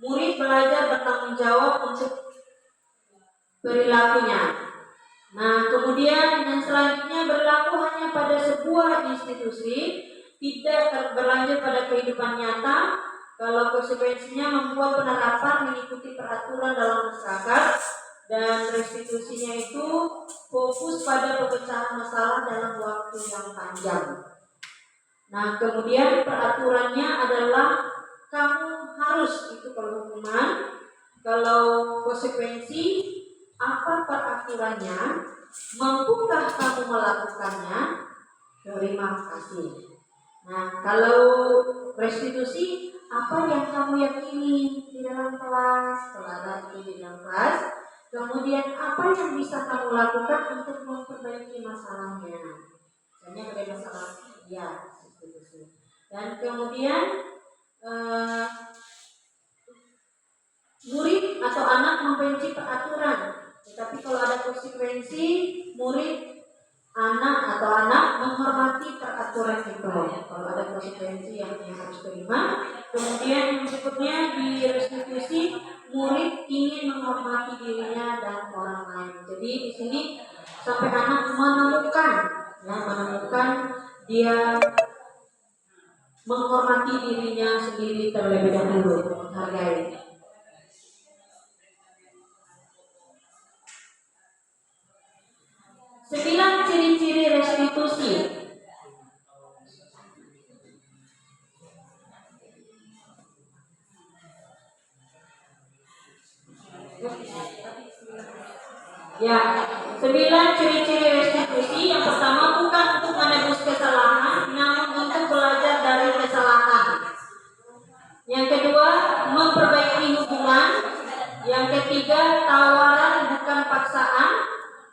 Speaker 1: murid belajar bertanggung jawab untuk perilakunya. Nah, kemudian yang selanjutnya berlaku hanya pada sebuah institusi, tidak berlanjut pada kehidupan nyata. Kalau konsekuensinya membuat penerapan mengikuti peraturan dalam masyarakat, dan restitusinya itu fokus pada pemecahan masalah dalam waktu yang panjang. Nah, kemudian peraturannya adalah kamu harus, itu kalau hukuman. Kalau konsekuensi, apa peraturannya, mampukah kamu melakukannya? Terima kasih. Nah, kalau restitusi, apa yang kamu yakini di dalam kelas, di dalam kelas, kemudian apa yang bisa kamu lakukan untuk memperbaiki masalahnya. Misalnya ada masalah, ya, restitusi. Dan kemudian murid atau anak membenci peraturan, tetapi kalau ada konsekuensi, murid, anak atau anak menghormati peraturan itu. Kalau ada konsekuensi yang harus terima. Kemudian yang berikutnya di restitusi, murid ingin menghormati dirinya dan orang lain. Jadi di sini sampai anak menemukan dia menghormati dirinya sendiri terlebih dahulu, menghargai. Sembilan ciri-ciri restitusi. Ya, 9 ciri-ciri restitusi. Yang pertama, bukan untuk menebus kesalahan, namun untuk belajar dari kesalahan. Yang kedua, memperbaiki hubungan. Yang ketiga, tawaran bukan paksaan.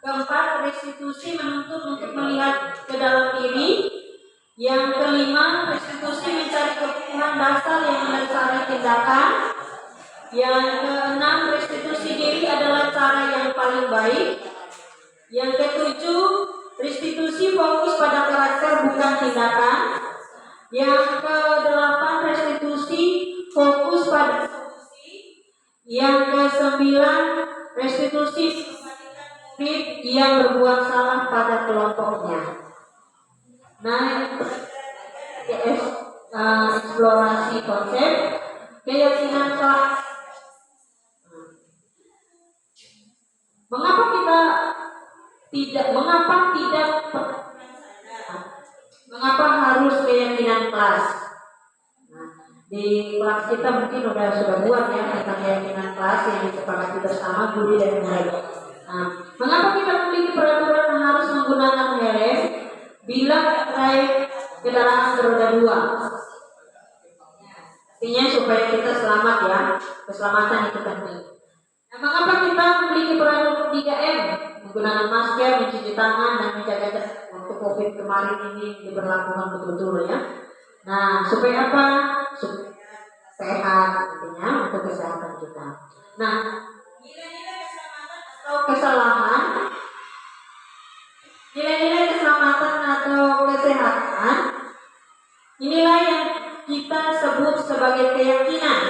Speaker 1: Keempat, restitusi menuntut untuk melihat ke dalam diri. Yang kelima, restitusi mencari kebutuhan dasar yang mendasari tindakan. Yang keenam, restitusi diri adalah cara yang paling baik. Yang ketujuh, restitusi fokus pada karakter bukan tindakan. Yang kedelapan, restitusi fokus pada solusi. Yang kesembilan, restitusi murid yang berbuat salah pada kelompoknya. Nah, eksplorasi konsep keyakinan kelas. Mengapa harus keyakinan kelas? Nah, di kelas kita mungkin sudah buat ya tentang keyakinan kelas yang disepakati bersama guru dan murid. Nah, mengapa kita memiliki peraturan harus menggunakan helm bila naik kendaraan beroda 2? Artinya supaya kita selamat ya, keselamatan itu penting. Nah, mengapa kita memiliki peraturan 3M? Menggunakan masker, mencuci tangan, dan menjaga jarak. Waktu COVID kemarin ini diberlakukan betul-betul ya. Nah, supaya apa? Supaya sehat, artinya untuk kesehatan kita. Nah, nilai-nilai keselamatan atau kesalahan, nilai-nilai keselamatan atau kesehatan, inilah yang kita sebut sebagai keyakinan,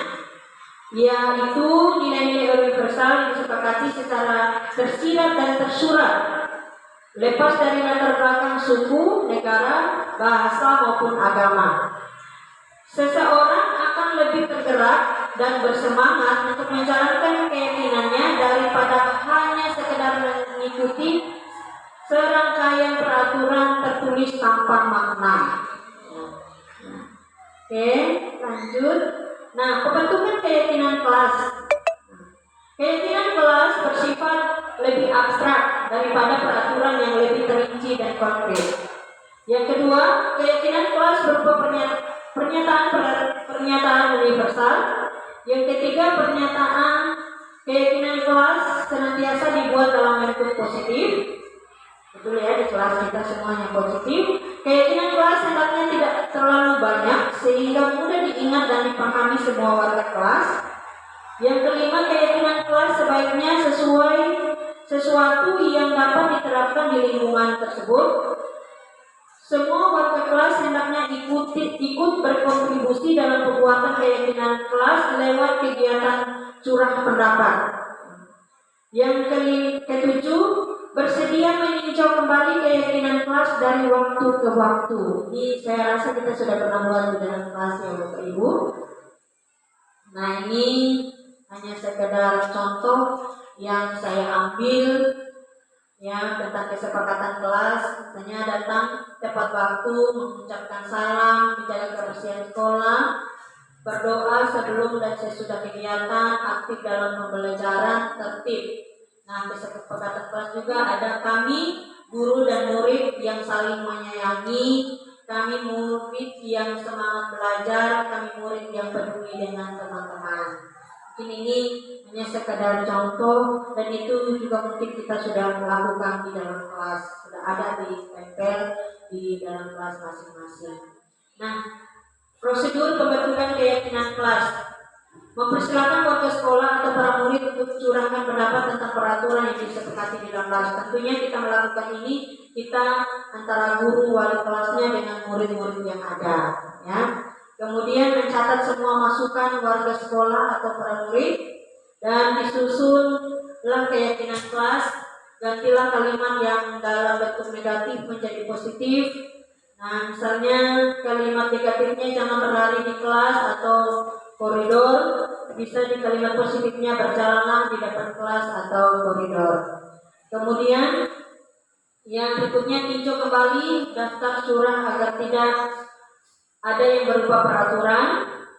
Speaker 1: yaitu nilai-nilai universal yang disepakati secara tersirat dan tersurat, lepas dari latar belakang suku, negara, bahasa maupun agama. Seseorang akan lebih tergerak dan bersemangat untuk menjalankan keyakinannya daripada hanya sekedar mengikuti serangkaian peraturan tertulis tanpa makna. Oke, lanjut. Nah, pembentukan keyakinan kelas. Keyakinan kelas bersifat lebih abstrak daripada peraturan yang lebih terinci dan konkret. Yang kedua, keyakinan kelas berupa pernyataan universal. Yang ketiga, keyakinan kelas senantiasa dibuat dalam bentuk positif. Betul ya, di kelas kita semuanya positif. Keyakinan kelas hendaknya tidak terlalu banyak sehingga mudah diingat dan dipahami semua warga kelas. Yang kelima, keyakinan kelas sebaiknya sesuatu yang dapat diterapkan di lingkungan tersebut. Semua warga kelas hendaknya ikut berkontribusi dalam pembuatan keyakinan kelas lewat kegiatan curah pendapat. Yang ketujuh, bersedia meninjau kembali keyakinan kelas dari waktu ke waktu. Ini saya rasa kita sudah pernah buat di dalam kelas ya Bapak Ibu. Nah, ini hanya sekedar contoh yang saya ambil ya tentang kesepakatan kelas. Misalnya datang tepat waktu, mengucapkan salam, menjaga kebersihan sekolah, berdoa sebelum dan sesudah kegiatan, aktif dalam pembelajaran, tertib. Nah, kesepakatan kelas juga ada kami guru dan murid yang saling menyayangi, kami murid yang semangat belajar, kami murid yang peduli dengan teman-teman. Mungkin ini hanya sekadar contoh dan itu juga mungkin kita sudah melakukan di dalam kelas, sudah ada ditempel di dalam kelas masing-masing. Nah, prosedur pembentukan keyakinan kelas. Mempersilakan warga sekolah atau para murid untuk curahkan pendapat tentang peraturan yang disepakati di dalam kelas. Tentunya kita melakukan ini antara guru wali kelasnya dengan murid-murid yang ada, ya. Kemudian mencatat semua masukan warga sekolah atau para murid dan disusunlah keyakinan kelas. Gantilah kalimat yang dalam bentuk negatif menjadi positif. Nah, misalnya kalimat negatifnya jangan berlari di kelas atau koridor, bisa di kalimat positifnya berjalanlah di depan kelas atau koridor. Kemudian yang berikutnya tinjau kembali daftar curah agar tidak ada yang berupa peraturan.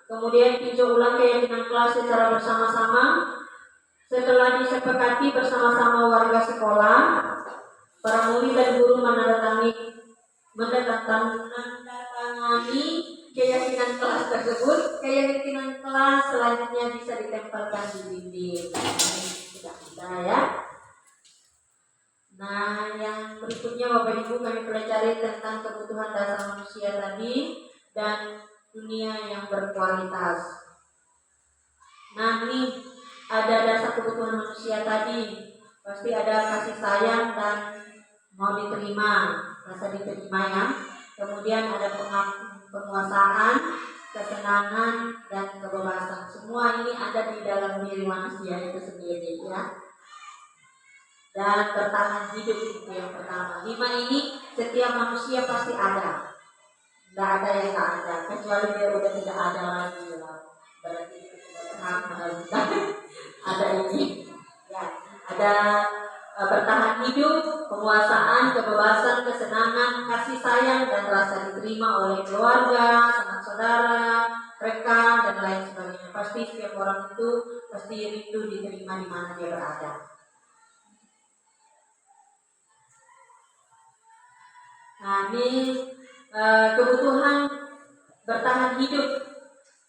Speaker 1: Kemudian tinjau ulang keyakinan kelas secara bersama-sama Setelah disepakati bersama-sama warga sekolah, para murid dan guru menandatangani keyakinan kelas tersebut. Keyakinan kelas selanjutnya bisa ditempelkan di dinding. Tidak bisa ya. Nah, yang berikutnya Bapak Ibu kami pelajari tentang kebutuhan dasar manusia tadi dan dunia yang berkualitas. Nah, ini ada dasar kebutuhan manusia tadi. Pasti ada kasih sayang dan mau diterima, rasa diterima ya. Kemudian ada penguasaan, kesenangan dan kebebasan. Semua ini ada di dalam diri manusia itu sendiri ya. Dan bertahan hidup itu yang pertama. 5 ini setiap manusia pasti ada. Tidak ada yang tidak ada, kecuali dia udah tidak ada lagi ya. Berarti itu tidak berhak ada ini. Ya, ada bertahan hidup, penguasaan, kebebasan, kesenangan, kasih sayang dan rasa diterima oleh keluarga, sanak saudara, rekan dan lain sebagainya. Pasti setiap orang itu pasti rindu diterima di mana dia berada. Nah, ini kebutuhan bertahan hidup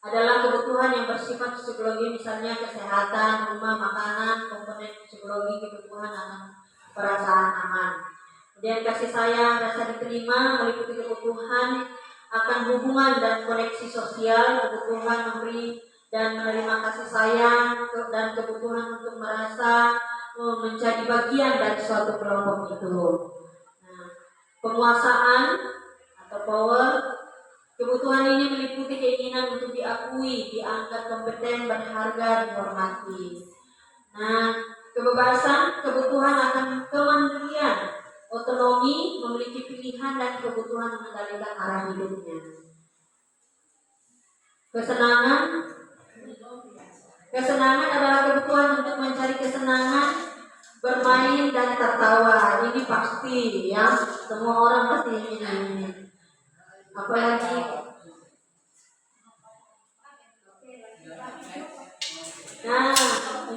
Speaker 1: adalah kebutuhan yang bersifat psikologi, misalnya kesehatan, rumah, makanan, komponen psikologi, kebutuhan akan perasaan aman. Kemudian kasih sayang, rasa diterima meliputi kebutuhan akan hubungan dan koneksi sosial, kebutuhan memberi dan menerima kasih sayang, dan kebutuhan untuk merasa menjadi bagian dari suatu kelompok itu. Penguasaan atau power, kebutuhan ini meliputi keinginan untuk diakui, dianggap kompeten, berharga, dihormati. Nah, kebebasan, kebutuhan akan kemandirian, otonomi, memiliki pilihan dan kebutuhan mengendalikan arah hidupnya. Kesenangan adalah kebutuhan untuk mencari kesenangan, bermain dan tertawa. Ini pasti ya, semua orang pasti ingin ini. Apalagi nah,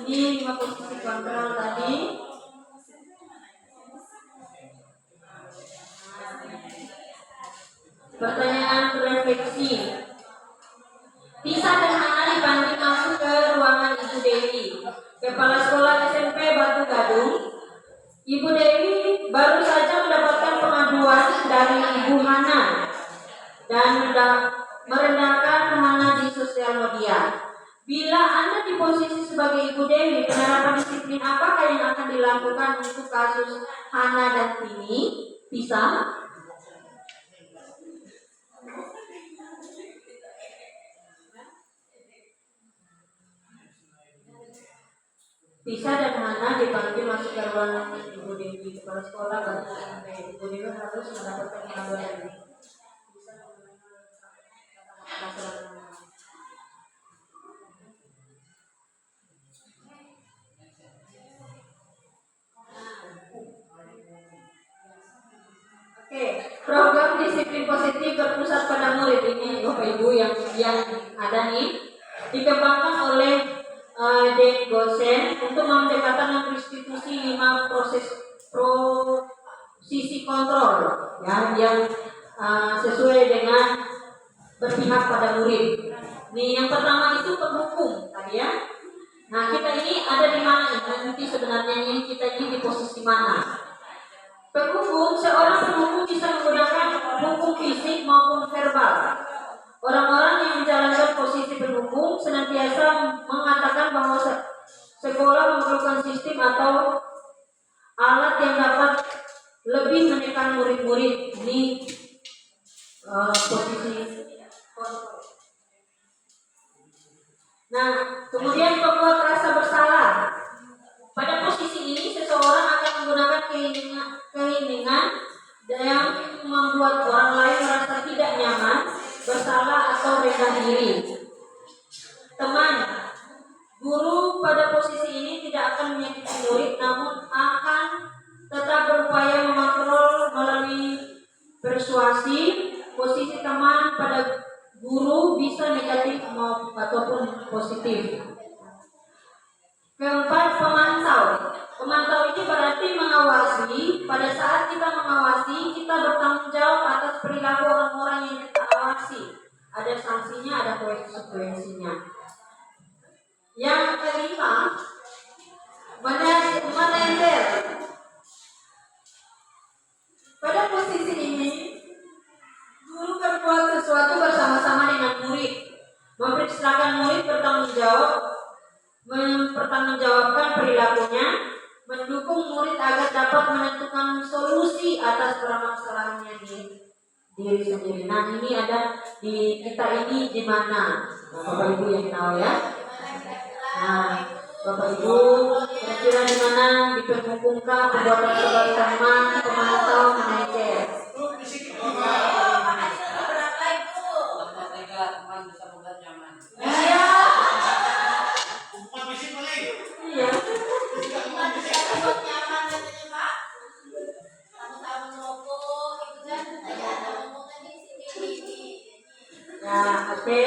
Speaker 1: ini 5 posisi kontrol tadi. Pertanyaan refleksi. Tisa dan Hana dipanggil masuk ke ruangan Ibu Dewi, Kepala Sekolah SMP Batu Gadung. Ibu Dewi baru saja mendapatkan pengaduan dari Ibu Hana dan merendahkan Hana di sosial media. Bila Anda di posisi sebagai Ibu Dewi, penerapan disiplin apakah yang akan dilakukan untuk kasus Hana dan Tini? Bisa? Tisa dan Hana dipanggil masuk ke ruangan Ibu Dewi, Kepala Sekolah Batu SMP. Ibu Dewi harus mendapatkan pengaduan dari program disiplin positif berpusat pada murid ini, Bapak Ibu yang ada nih, dikembangkan oleh Dek Gosen untuk mendekatkan dan institusi 5 prosesi kontrol ya, yang sesuai dengan berpihak pada murid. Nih, yang pertama itu penghukum tadi ya. Nah, kita ini ada di mana? Nanti sebenarnya ini kita ini di posisi mana? Penghukum, seorang penghukum bisa menggunakan hukum fisik maupun verbal. Orang-orang yang menjalankan posisi penghukum senantiasa mengatakan bahwa sekolah memerlukan sistem atau alat yang dapat lebih menekan murid-murid. Ini posisi kontrol. Nah, kemudian pembuat rasa bersalah. Pada posisi ini seseorang akan menggunakan keinginan yang membuat orang lain merasa tidak nyaman, bersalah atau rendah diri. Teman, guru pada posisi ini tidak akan menyakiti murid, namun akan tetap berupaya mengontrol melalui persuasi. Posisi teman pada guru bisa negatif ataupun positif. Keempat, pemantau. Pemantau ini berarti mengawasi. Pada saat kita mengawasi, kita bertanggung jawab atas perilaku orang-orang yang kita awasi. Ada sanksinya, ada konsekuensinya. Yang kelima, manajer. Pada posisi ini, guru berbuat sesuatu bersama-sama dengan murid, memerintahkan murid bertanggung jawab, mempertanggungjawabkan perilakunya, mendukung murid agar dapat menentukan solusi atas permasalahannya di diri sendiri. Nah, ini ada di kita ini di mana? Bapak Ibu yang tahu ya. Nah, Bapak Ibu kira-kira di mana diperhukungkan pembuatan sebagai teman, pemantau, manajer. Iya. Iya. Nah, oke.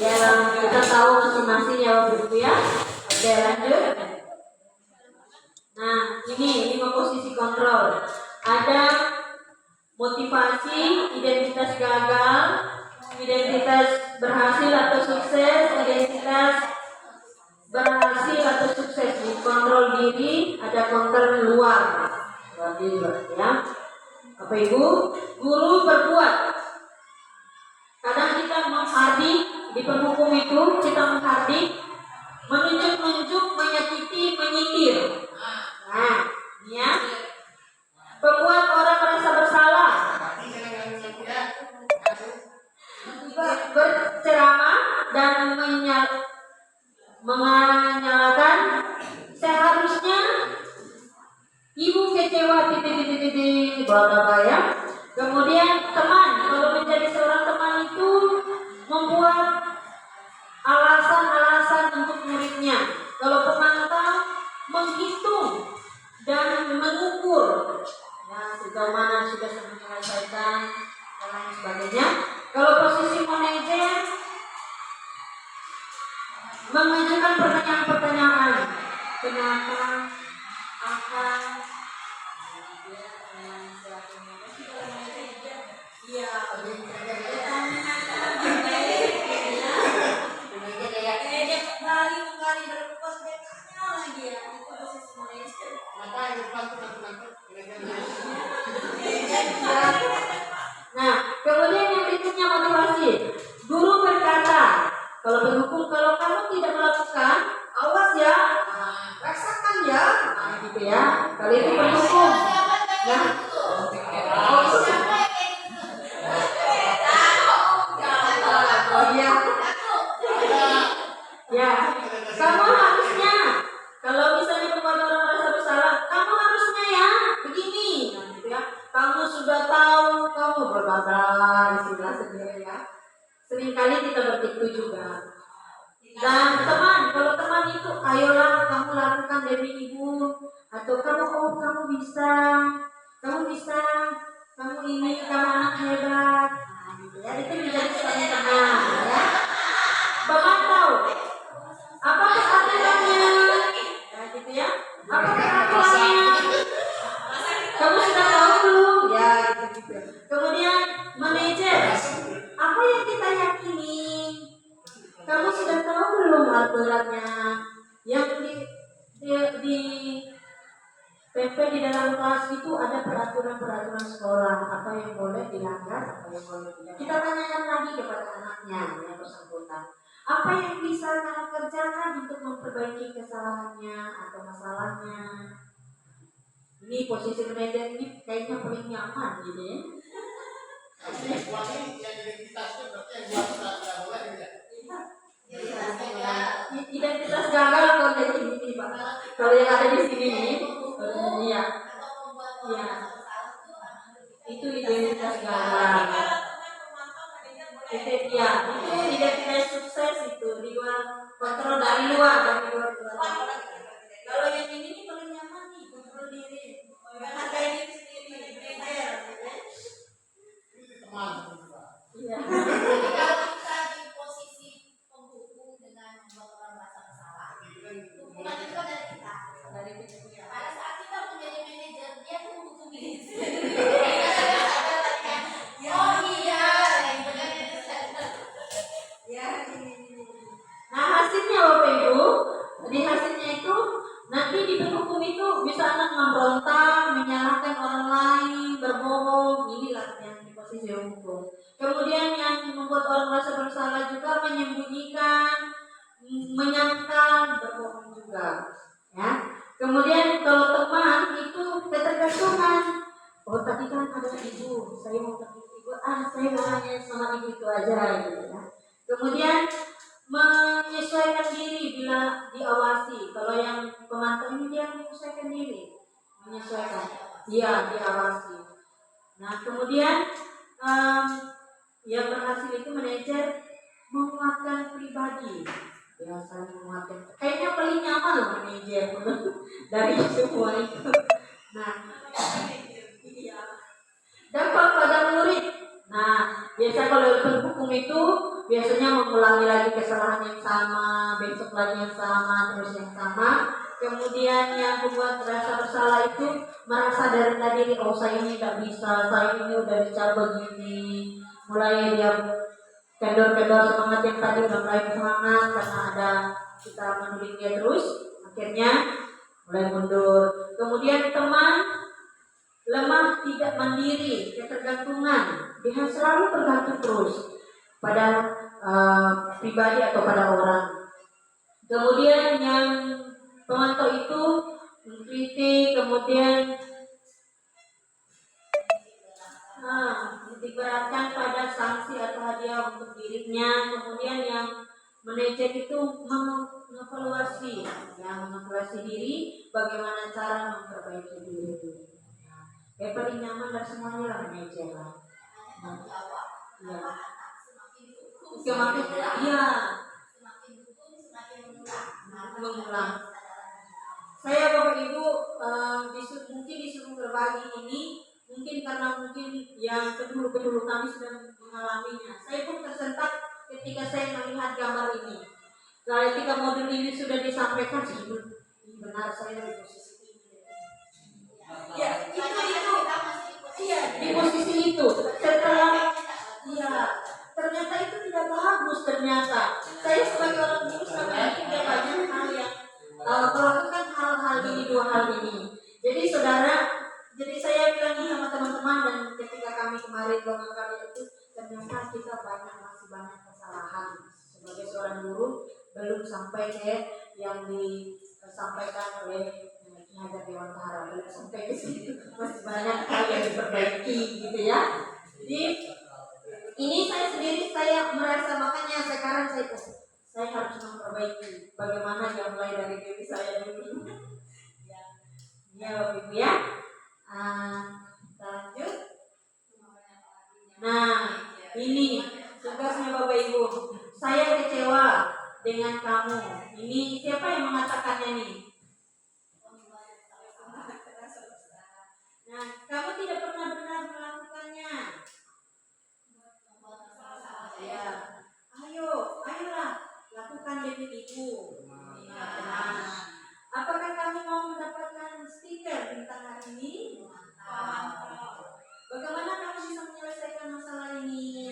Speaker 1: Yang kita tahu masing-masing ya Bapak Ibu ya. Oke, lanjut. Nah, ini posisi kontrol. Ada motivasi, identitas gagal, identitas berhasil atau sukses, identitas berhasil atau sukses. Di kontrol diri, ada kontrol luar. Berarti ya. Bapak Ibu, guru berbuat. Kadang kita menghardik, di penghukum itu kita menghardik, menunjuk-nunjuk, menyakiti, menyindir. Nah, ya. Membuat orang merasa bersalah. Berceramah dan menyalahkan. Seharusnya ibu kecewa titik ya. Kemudian teman, kalau menjadi seorang teman itu membuat alasan-alasan untuk muridnya. Kalau pemantau menghitung dan mengukur ya sejauh mana sudah menyelesaikan dan lain sebagainya. Kalau posisi manajer mengajukan pertanyaan-pertanyaan, kenapa, apa, iya, Nah, kemudian yang berikutnya motivasi. Guru berkata, kalau berhukum, kalau kamu tidak melakukan, awas ya, rasakan ya, gitu ya. Kalau itu berhukum. Nah, oh iya. Ya, kamu harusnya, kalau misalnya membuat orang merasa bersalah, kamu harusnya ya begini, gitu ya. Kamu sudah tahu, kamu berkata istilah sendiri ya. Seringkali kita bertipu juga. Dan teman, kalau teman itu, ayolah kamu lakukan demi ibu, atau kamu bisa, kamu ini, kamu anak hebat. Nah, gitu ya. Itu menjadi seorang teman, ya. Pemantau. Apa aturannya? Nah, gitu ya. Apa aturannya? Kamu sudah tahu belum? Ya, gitu. Kemudian manajer. Apa yang kita yakini? Kamu sudah tahu belum aturannya? Yang di PP di dalam kelas itu ada peraturan-peraturan sekolah. Apa yang boleh dilanggar, apa yang boleh tidak. Kita tanyakan lagi kepada anaknya yang bersangkutan. Apa yang bisa kamu kerjakan untuk memperbaiki kesalahannya atau masalahnya? Ini posisi manajer ini kayaknya paling nyaman gitu ya. Identitas gagal kalau dari sini Pak. Kalau yang ada di sini iya. Iya. Itu identitas gagal. Itu ya, itu identitas sukses itu di luar kontrol dari luar. Kalau yang ini paling nyaman nih, kontrol diri, menghargai diri sendiri, manajer. Iya.
Speaker 3: Kalau kita di posisi penghukum dengan membuat orang merasa bersalah, hukuman itu
Speaker 1: nanti di hukum itu bisa anak memberontak, menyalahkan orang lain, berbohong, inilah yang di posisi hukum. Kemudian yang membuat orang merasa bersalah juga menyembunyikan, menyangkal, berbohong juga. Ya. Kemudian kalau teman itu ketergantungan. Oh tadi kan ada ibu, saya mau pergi ibu, saya mau hanya sama ibu itu aja gitu ya. Kemudian menyesuaikan diri bila diawasi. Kalau yang pemantau ini dia menyesuaikan diri, menyesuaikan, dia diawasi. Nah kemudian yang berhasil itu manajer menguatkan pribadi. Ya saya menguatkan. Kayaknya paling nyaman loh manajer dari semua itu. Nah, iya. Dampak pada murid. Nah, biasa kalau hukum itu biasanya mengulangi lagi kesalahan yang sama, besok lagi yang sama, terus yang sama. Kemudian yang membuat rasa bersalah itu merasa dari tadi, oh saya ini tidak bisa, saya ini udah dicap begini. Mulai dia kendor-kendor semangat yang tadi udah mulai semangat karena ada kita menuding dia terus, akhirnya mulai mundur. Kemudian teman lemah, tidak mandiri, ketergantungan, dia selalu bergantung terus pada pribadi atau pada orang. Kemudian yang pemantau itu mengkritik, kemudian diberatkan pada sanksi atau hadiah untuk dirinya. Kemudian yang manajer itu mengevaluasi, mengevaluasi diri, bagaimana cara memperbaiki diri. Yang paling nyaman dari semuanya lah manajer lah. Ya. Semakin iya. Mengulang. Saya Bapak Ibu mungkin disuruh berbagi ini mungkin karena yang kedulu kami sudah mengalaminya. Saya pun tersentak ketika saya melihat gambar ini. Ketika modul ini sudah disampaikan, benar saya di posisi ini. Ya, iya di posisi itu. Setelah, ternyata itu tidak bagus ternyata. Saya sebagai orang guru sangat tidak banyak hal yang melakukan hal-hal ini, dua hal ini. Jadi jadi saya bilang sama teman-teman dan ketika kami kemarin bangun kami itu ternyata kita masih banyak kesalahan sebagai seorang guru belum sampai ke yang disampaikan oleh Hajar Dewantara, belum sampai ke situ, masih banyak hal yang diperbaiki gitu ya. Jadi ini saya merasa makanya sekarang saya harus memperbaiki bagaimana yang mulai dari diri saya dulu. Ya Bapak Ibu ya. Lanjut. Nah, ini tugasnya Bapak Ibu. Saya kecewa dengan kamu. Ini siapa yang mengatakannya nih? Nah, kamu tidak pernah benar melakukannya. Ya, ayolah, lakukan demi ibu. Apakah kamu mau mendapatkan stiker bintang hari ini? Bagaimana kamu bisa menyelesaikan masalah ini?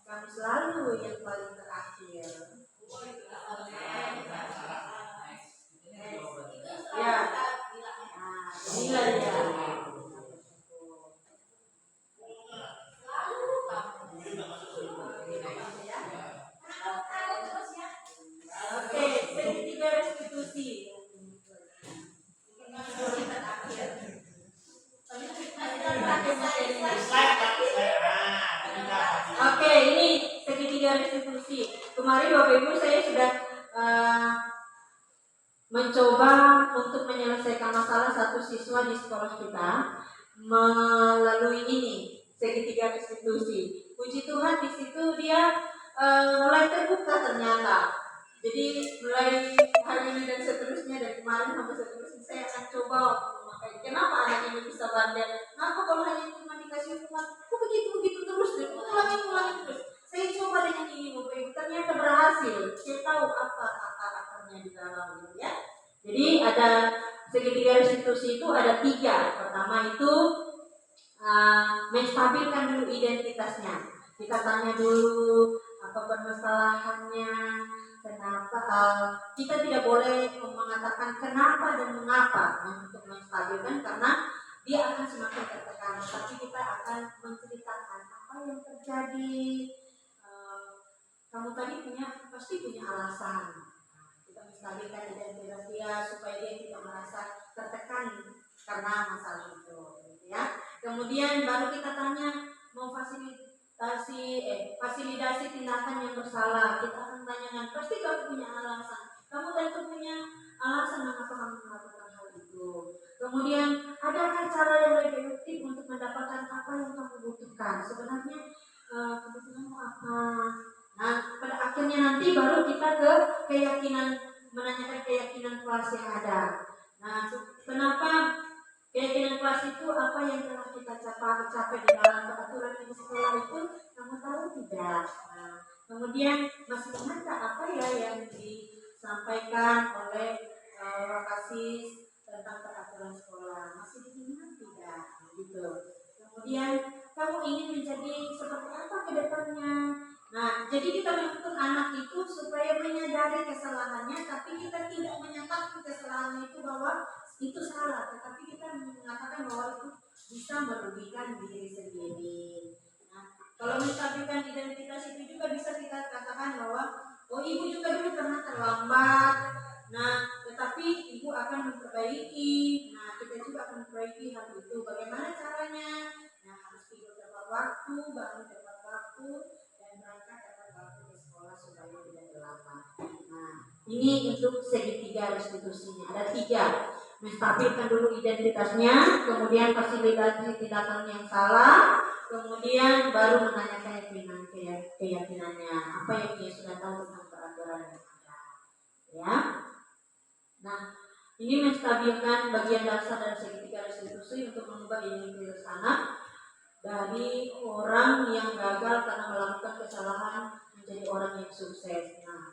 Speaker 1: Kamu selalu yang paling terakhir. Ya, inilah dia. Oke, segitiga restitusi. Oke, ini segitiga restitusi. Kemarin Bapak Ibu saya sudah mencoba untuk menyelesaikan masalah satu siswa di sekolah kita melalui ini segitiga restitusi. Puji Tuhan di situ dia mulai terbuka ternyata. Jadi mulai hari ini dan seterusnya dari kemarin sampai seterusnya saya akan coba memakai. Kenapa anak ini bisa bandel? Kenapa kalau hanya cuma dikasih hukuman, kok begitu terus dan ulangi terus. Saya coba dengan ini Bapak Ibu, ternyata berhasil. Saya tahu apa akarnya di dalam ya. Jadi ada segitiga restitusi itu ada 3. Pertama itu menstabilkan dulu identitasnya. Kita tanya dulu apa permasalahannya, kenapa kita tidak boleh mengatakan pasti punya alasan. Kita menstabilkan identitas dia supaya dia tidak merasa tertekan karena masalah itu, gitu ya. Kemudian baru kita tanya mau fasilitasi tindakan yang bersalah. Kita akan tanyakan, pasti kamu punya alasan. Kamu tentu punya alasan mengapa kamu melakukan hal itu. Kemudian adakah cara yang lebih efektif untuk mendapatkan apa yang kamu butuhkan? Sebenarnya kebutuhanmu apa? Nah, pada akhirnya nanti baru kita ke keyakinan, menanyakan keyakinan kelas yang ada. Nah, kenapa keyakinan kelas itu apa yang telah kita capai di dalam peraturan di sekolah itu kamu tahu tidak? Nah, kemudian masih ingatkah apa ya yang disampaikan oleh Wakasis tentang peraturan sekolah? Masih diingat tidak? Gitu. Kemudian kamu ingin menjadi seperti apa ke depannya? Nah, jadi kita menuntut anak itu supaya menyadari kesalahannya, tapi kita tidak menyatakan kesalahan itu bahwa itu salah, tetapi kita mengatakan bahwa itu bisa merugikan diri sendiri. Nah, kalau menstabilkan identitas itu juga bisa kita katakan bahwa oh ibu juga dulu pernah terlambat. Nah, tetapi ibu akan memperbaiki. Nah, kita juga akan memperbaiki hal itu. Bagaimana caranya? Nah, harus tidur tepat waktu, bangun tepat waktu, dan berangkat tepat waktu ke sekolah supaya tidak terlambat. Nah, ini untuk segitiga restitusinya. Ada 3. Menstabilkan dulu identitasnya, kemudian fasilitasi tindakan yang salah, kemudian baru menanyakan keyakinannya, apa yang dia sudah tahu tentang peraturan yang ada. Ya. Nah, ini menstabilkan bagian dasar dari segitiga restitusi untuk mengubah identitas anak dari orang yang gagal karena melakukan kesalahan menjadi orang yang sukses. Nah,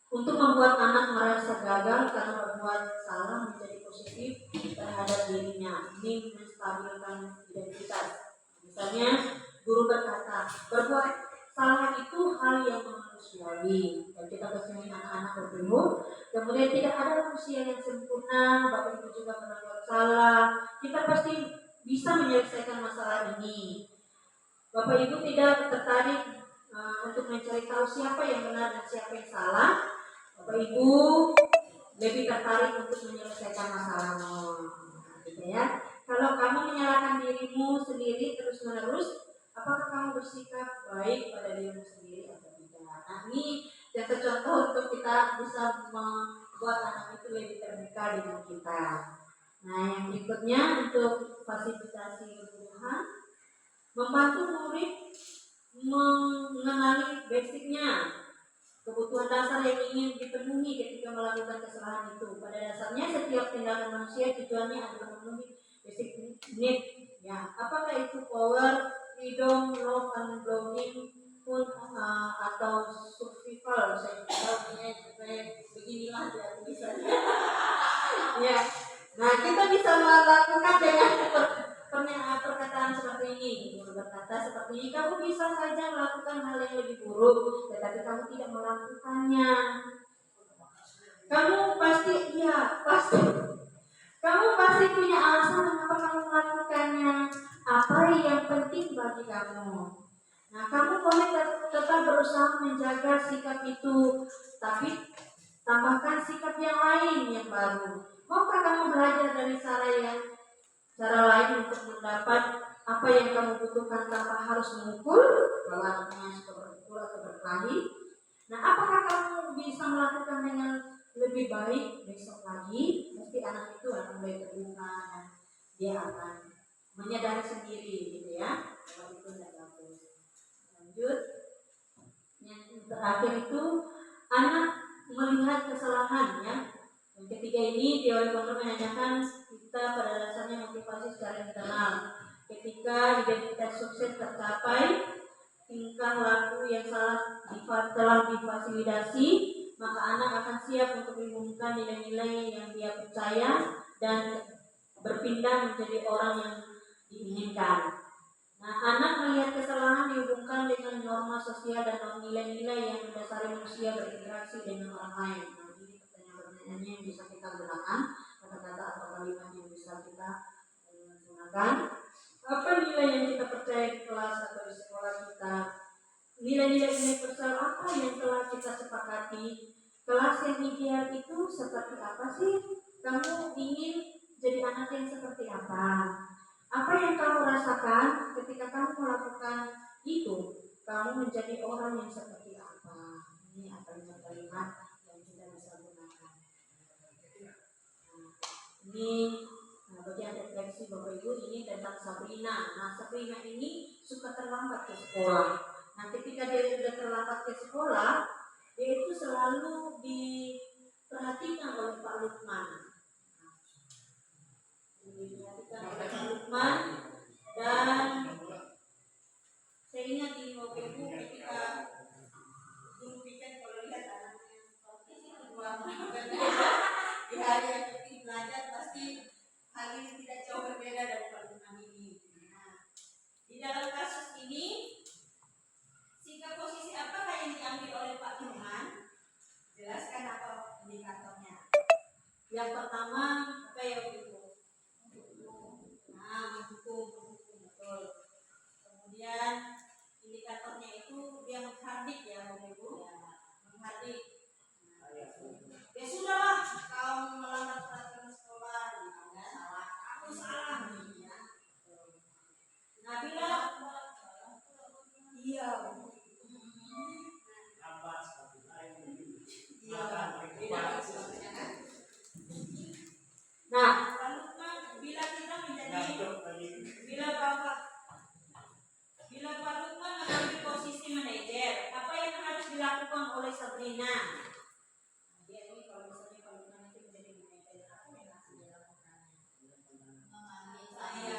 Speaker 1: untuk membuat anak merasa gagal karena berbuat salah menjadi positif terhadap dirinya, ini menstabilkan identitas. Misalnya, guru berkata, berbuat salah itu hal yang manusiawi. Dan kita kesini anak-anak bertumbuh. Kemudian tidak ada manusia yang sempurna. Bapak Ibu juga pernah buat salah. Kita pasti bisa menyelesaikan masalah ini. Bapak Ibu tidak tertarik untuk mencari tahu siapa yang benar dan siapa yang salah. Bapak Ibu lebih tertarik untuk menyelesaikan masalahmu, gitu ya. Kalau kamu menyalahkan dirimu sendiri terus-menerus, apakah kamu bersikap baik pada dirimu sendiri atau tidak? Nah, ini jasa contoh untuk kita bisa membuat anak itu lebih terbuka dengan kita. Nah, yang berikutnya untuk fasilitasi kebutuhan, membantu murid mengenali basicnya, kebutuhan dasar yang ingin dipenuhi ketika melakukan kesalahan itu. Pada dasarnya setiap tindakan manusia tujuannya adalah memenuhi basic need. Ya, apakah itu power, freedom, love, and belonging pun atau survival? Saya beginilah dia tulisannya. Ya, nah kita bisa melakukan dengan perkataan seperti ini. Guru berkata seperti ini, kamu bisa saja melakukan hal yang lebih buruk, tetapi kamu tidak melakukannya. Kamu pasti punya alasan mengapa kamu melakukannya. Apa yang penting bagi kamu? Nah, kamu boleh tetap berusaha menjaga sikap itu, tapi tambahkan sikap yang lain yang baru. Maukah kamu belajar dari cara lain untuk mendapat apa yang kamu butuhkan tanpa harus memukul? Kalau anaknya suka berpukul atau berkelahi. Nah, apakah kamu bisa melakukan dengan lebih baik besok lagi? Pasti anak itu akan mulai terbuka dan dia akan menyadari sendiri, gitu ya. Kalau itu tidak bagus. Lanjut. Yang terakhir itu anak melihat kesalahan, ya. Yang ketiga ini teori Conner menanyakan kita pada dasarnya motivasi secara internal. Ketika identitas sukses tercapai, tingkah laku yang salah telah difasilitasi, maka anak akan siap untuk mengumumkan nilai-nilai yang dia percaya dan berpindah menjadi orang yang diinginkan. Nah, anak melihat kesalahan dihubungkan dengan norma sosial dan nilai-nilai yang mendasari manusia berinteraksi dengan orang lain. Nah, ini pertanyaan-pertanyaannya yang bisa kita gunakan, kata-kata atau kalimat yang bisa kita gunakan. Apa nilai yang kita percaya di kelas atau di sekolah kita? Nilai-nilai universal apa yang telah kita sepakati, kelas yang ideal itu seperti apa sih? Kamu ingin jadi anak yang seperti apa? Apa yang kamu rasakan ketika kamu melakukan itu? Kamu menjadi orang yang seperti apa? Ini kalimat-kalimat yang kita bisa gunakan. Ini bagian refleksi Bapak Ibu ini tentang Sabrina. Nah, Sabrina ini suka terlambat ke sekolah. Nah, ketika dia sudah terlambat ke sekolah, dia itu selalu diperhatikan oleh Pak Lukman. Diperhatikan oleh Pak Lukman, dan saya ingat di Bapak Ibu ketika guru weekend kalau lihat anaknya seperti itu di hari yang lebih belajar pasti hal ini tidak jauh berbeda dari Pak Lukman ini. Nah, di dalam kasus ini sikap posisi apakah yang diambil oleh Pak Lukman? Jelaskan apa indikatornya. Yang pertama apa ya Ibu? Nah, mendukung, betul. Kemudian indikatornya itu dia menghardik ya Ibu, menghardik. Ya sudahlah, kau melanggar peraturan sekolah, salah, aku salah. Ya. Nah, bila iya. Nah, bila kita menjadi bila Pak Lukman mengambil posisi manajer, apa yang harus dilakukan oleh Sabrina? Dia ini kalau misalnya Pak Lukman itu menjadi manajer, apa yang harus dilakukan? Memanggil saya,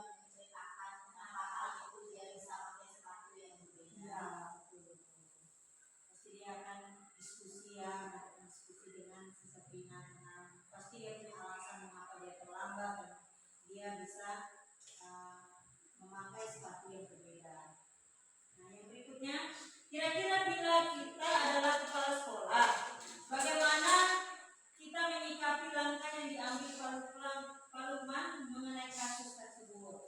Speaker 1: menceritakan hal-hal itu dia bisa pakai sepatu yang berbeda. Pasti dia akan diskusi dengan Sabrina, pasti dia punya alasan mengapa dia terlambat dan dia bisa memakai sepatu yang berbeda. Nah, yang berikutnya, kira-kira bila kita adalah kepala sekolah, bagaimana kita menyikapi langkah yang diambil Pak Lukman mengenai kasus tersebut?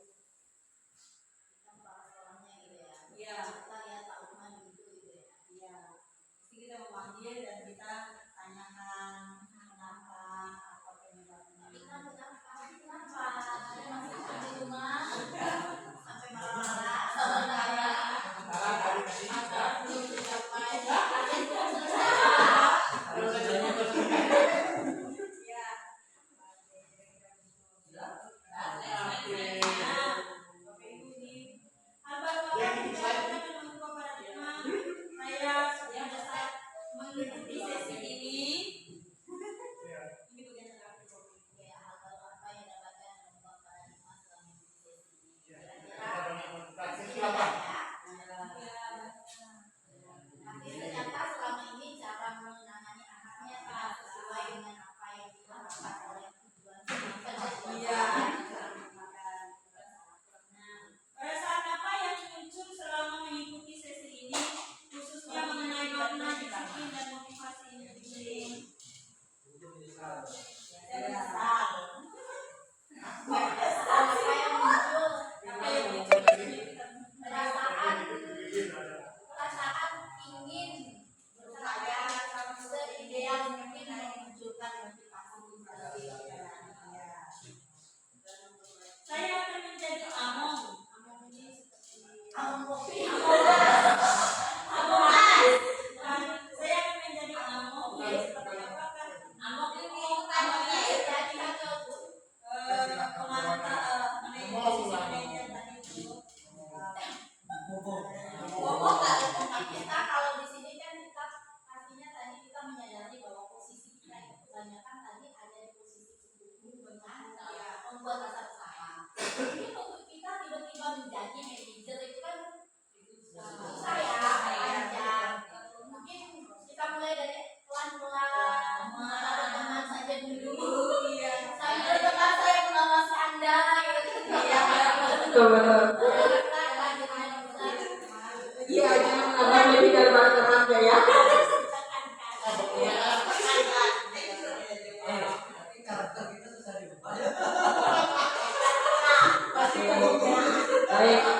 Speaker 1: Kita kepala sekolahnya gitu ya. Iya. Kita lihat Pak Lukman gitu ya. Iya. Pasti kita memanggil dan kita tanyakan kenapa, apa penyebabnya. Kita pasti kenapa? Saya masih di rumah sampai malam-malam. Mengikuti sesi ini bagian terakhir apa yang dapatkan membuat paradigma selama mengikuti sesi ini. Ternyata selama ini cara menangani anaknya sangat sesuai dengan apa yang diharapkan oleh tujuan pendidikan. Perasaan apa yang muncul selama mengikuti sesi ini, khususnya mengenai makna disiplin dan motivasi individu? Apa yang muncul? Perasaan ingin berkarya seideal mungkin dan menunjukkan motivasi individu. Saya akan menjadi among. Among kopi. Saya akan menjadi among. Seperti apakah? Among ini amongnya jadi manajer tadi itu. Kita kalau di sini kan kita pastinya tadi kita menyadari bahwa posisi kita itu kebanyakan tadi ada di posisi sebelum dengan membuat rasa bersalah. Jadi untuk kita tiba-tiba menjadi manajer itu kan susah ya, panjang. Mungkin kita mulai dari pelan-pelan, teman saja dulu. Sambil teman saya mengawasi Anda. Betul. Iya, jangan abang lebih daripada temannya ya. Karakter kita susah diubah. Baik.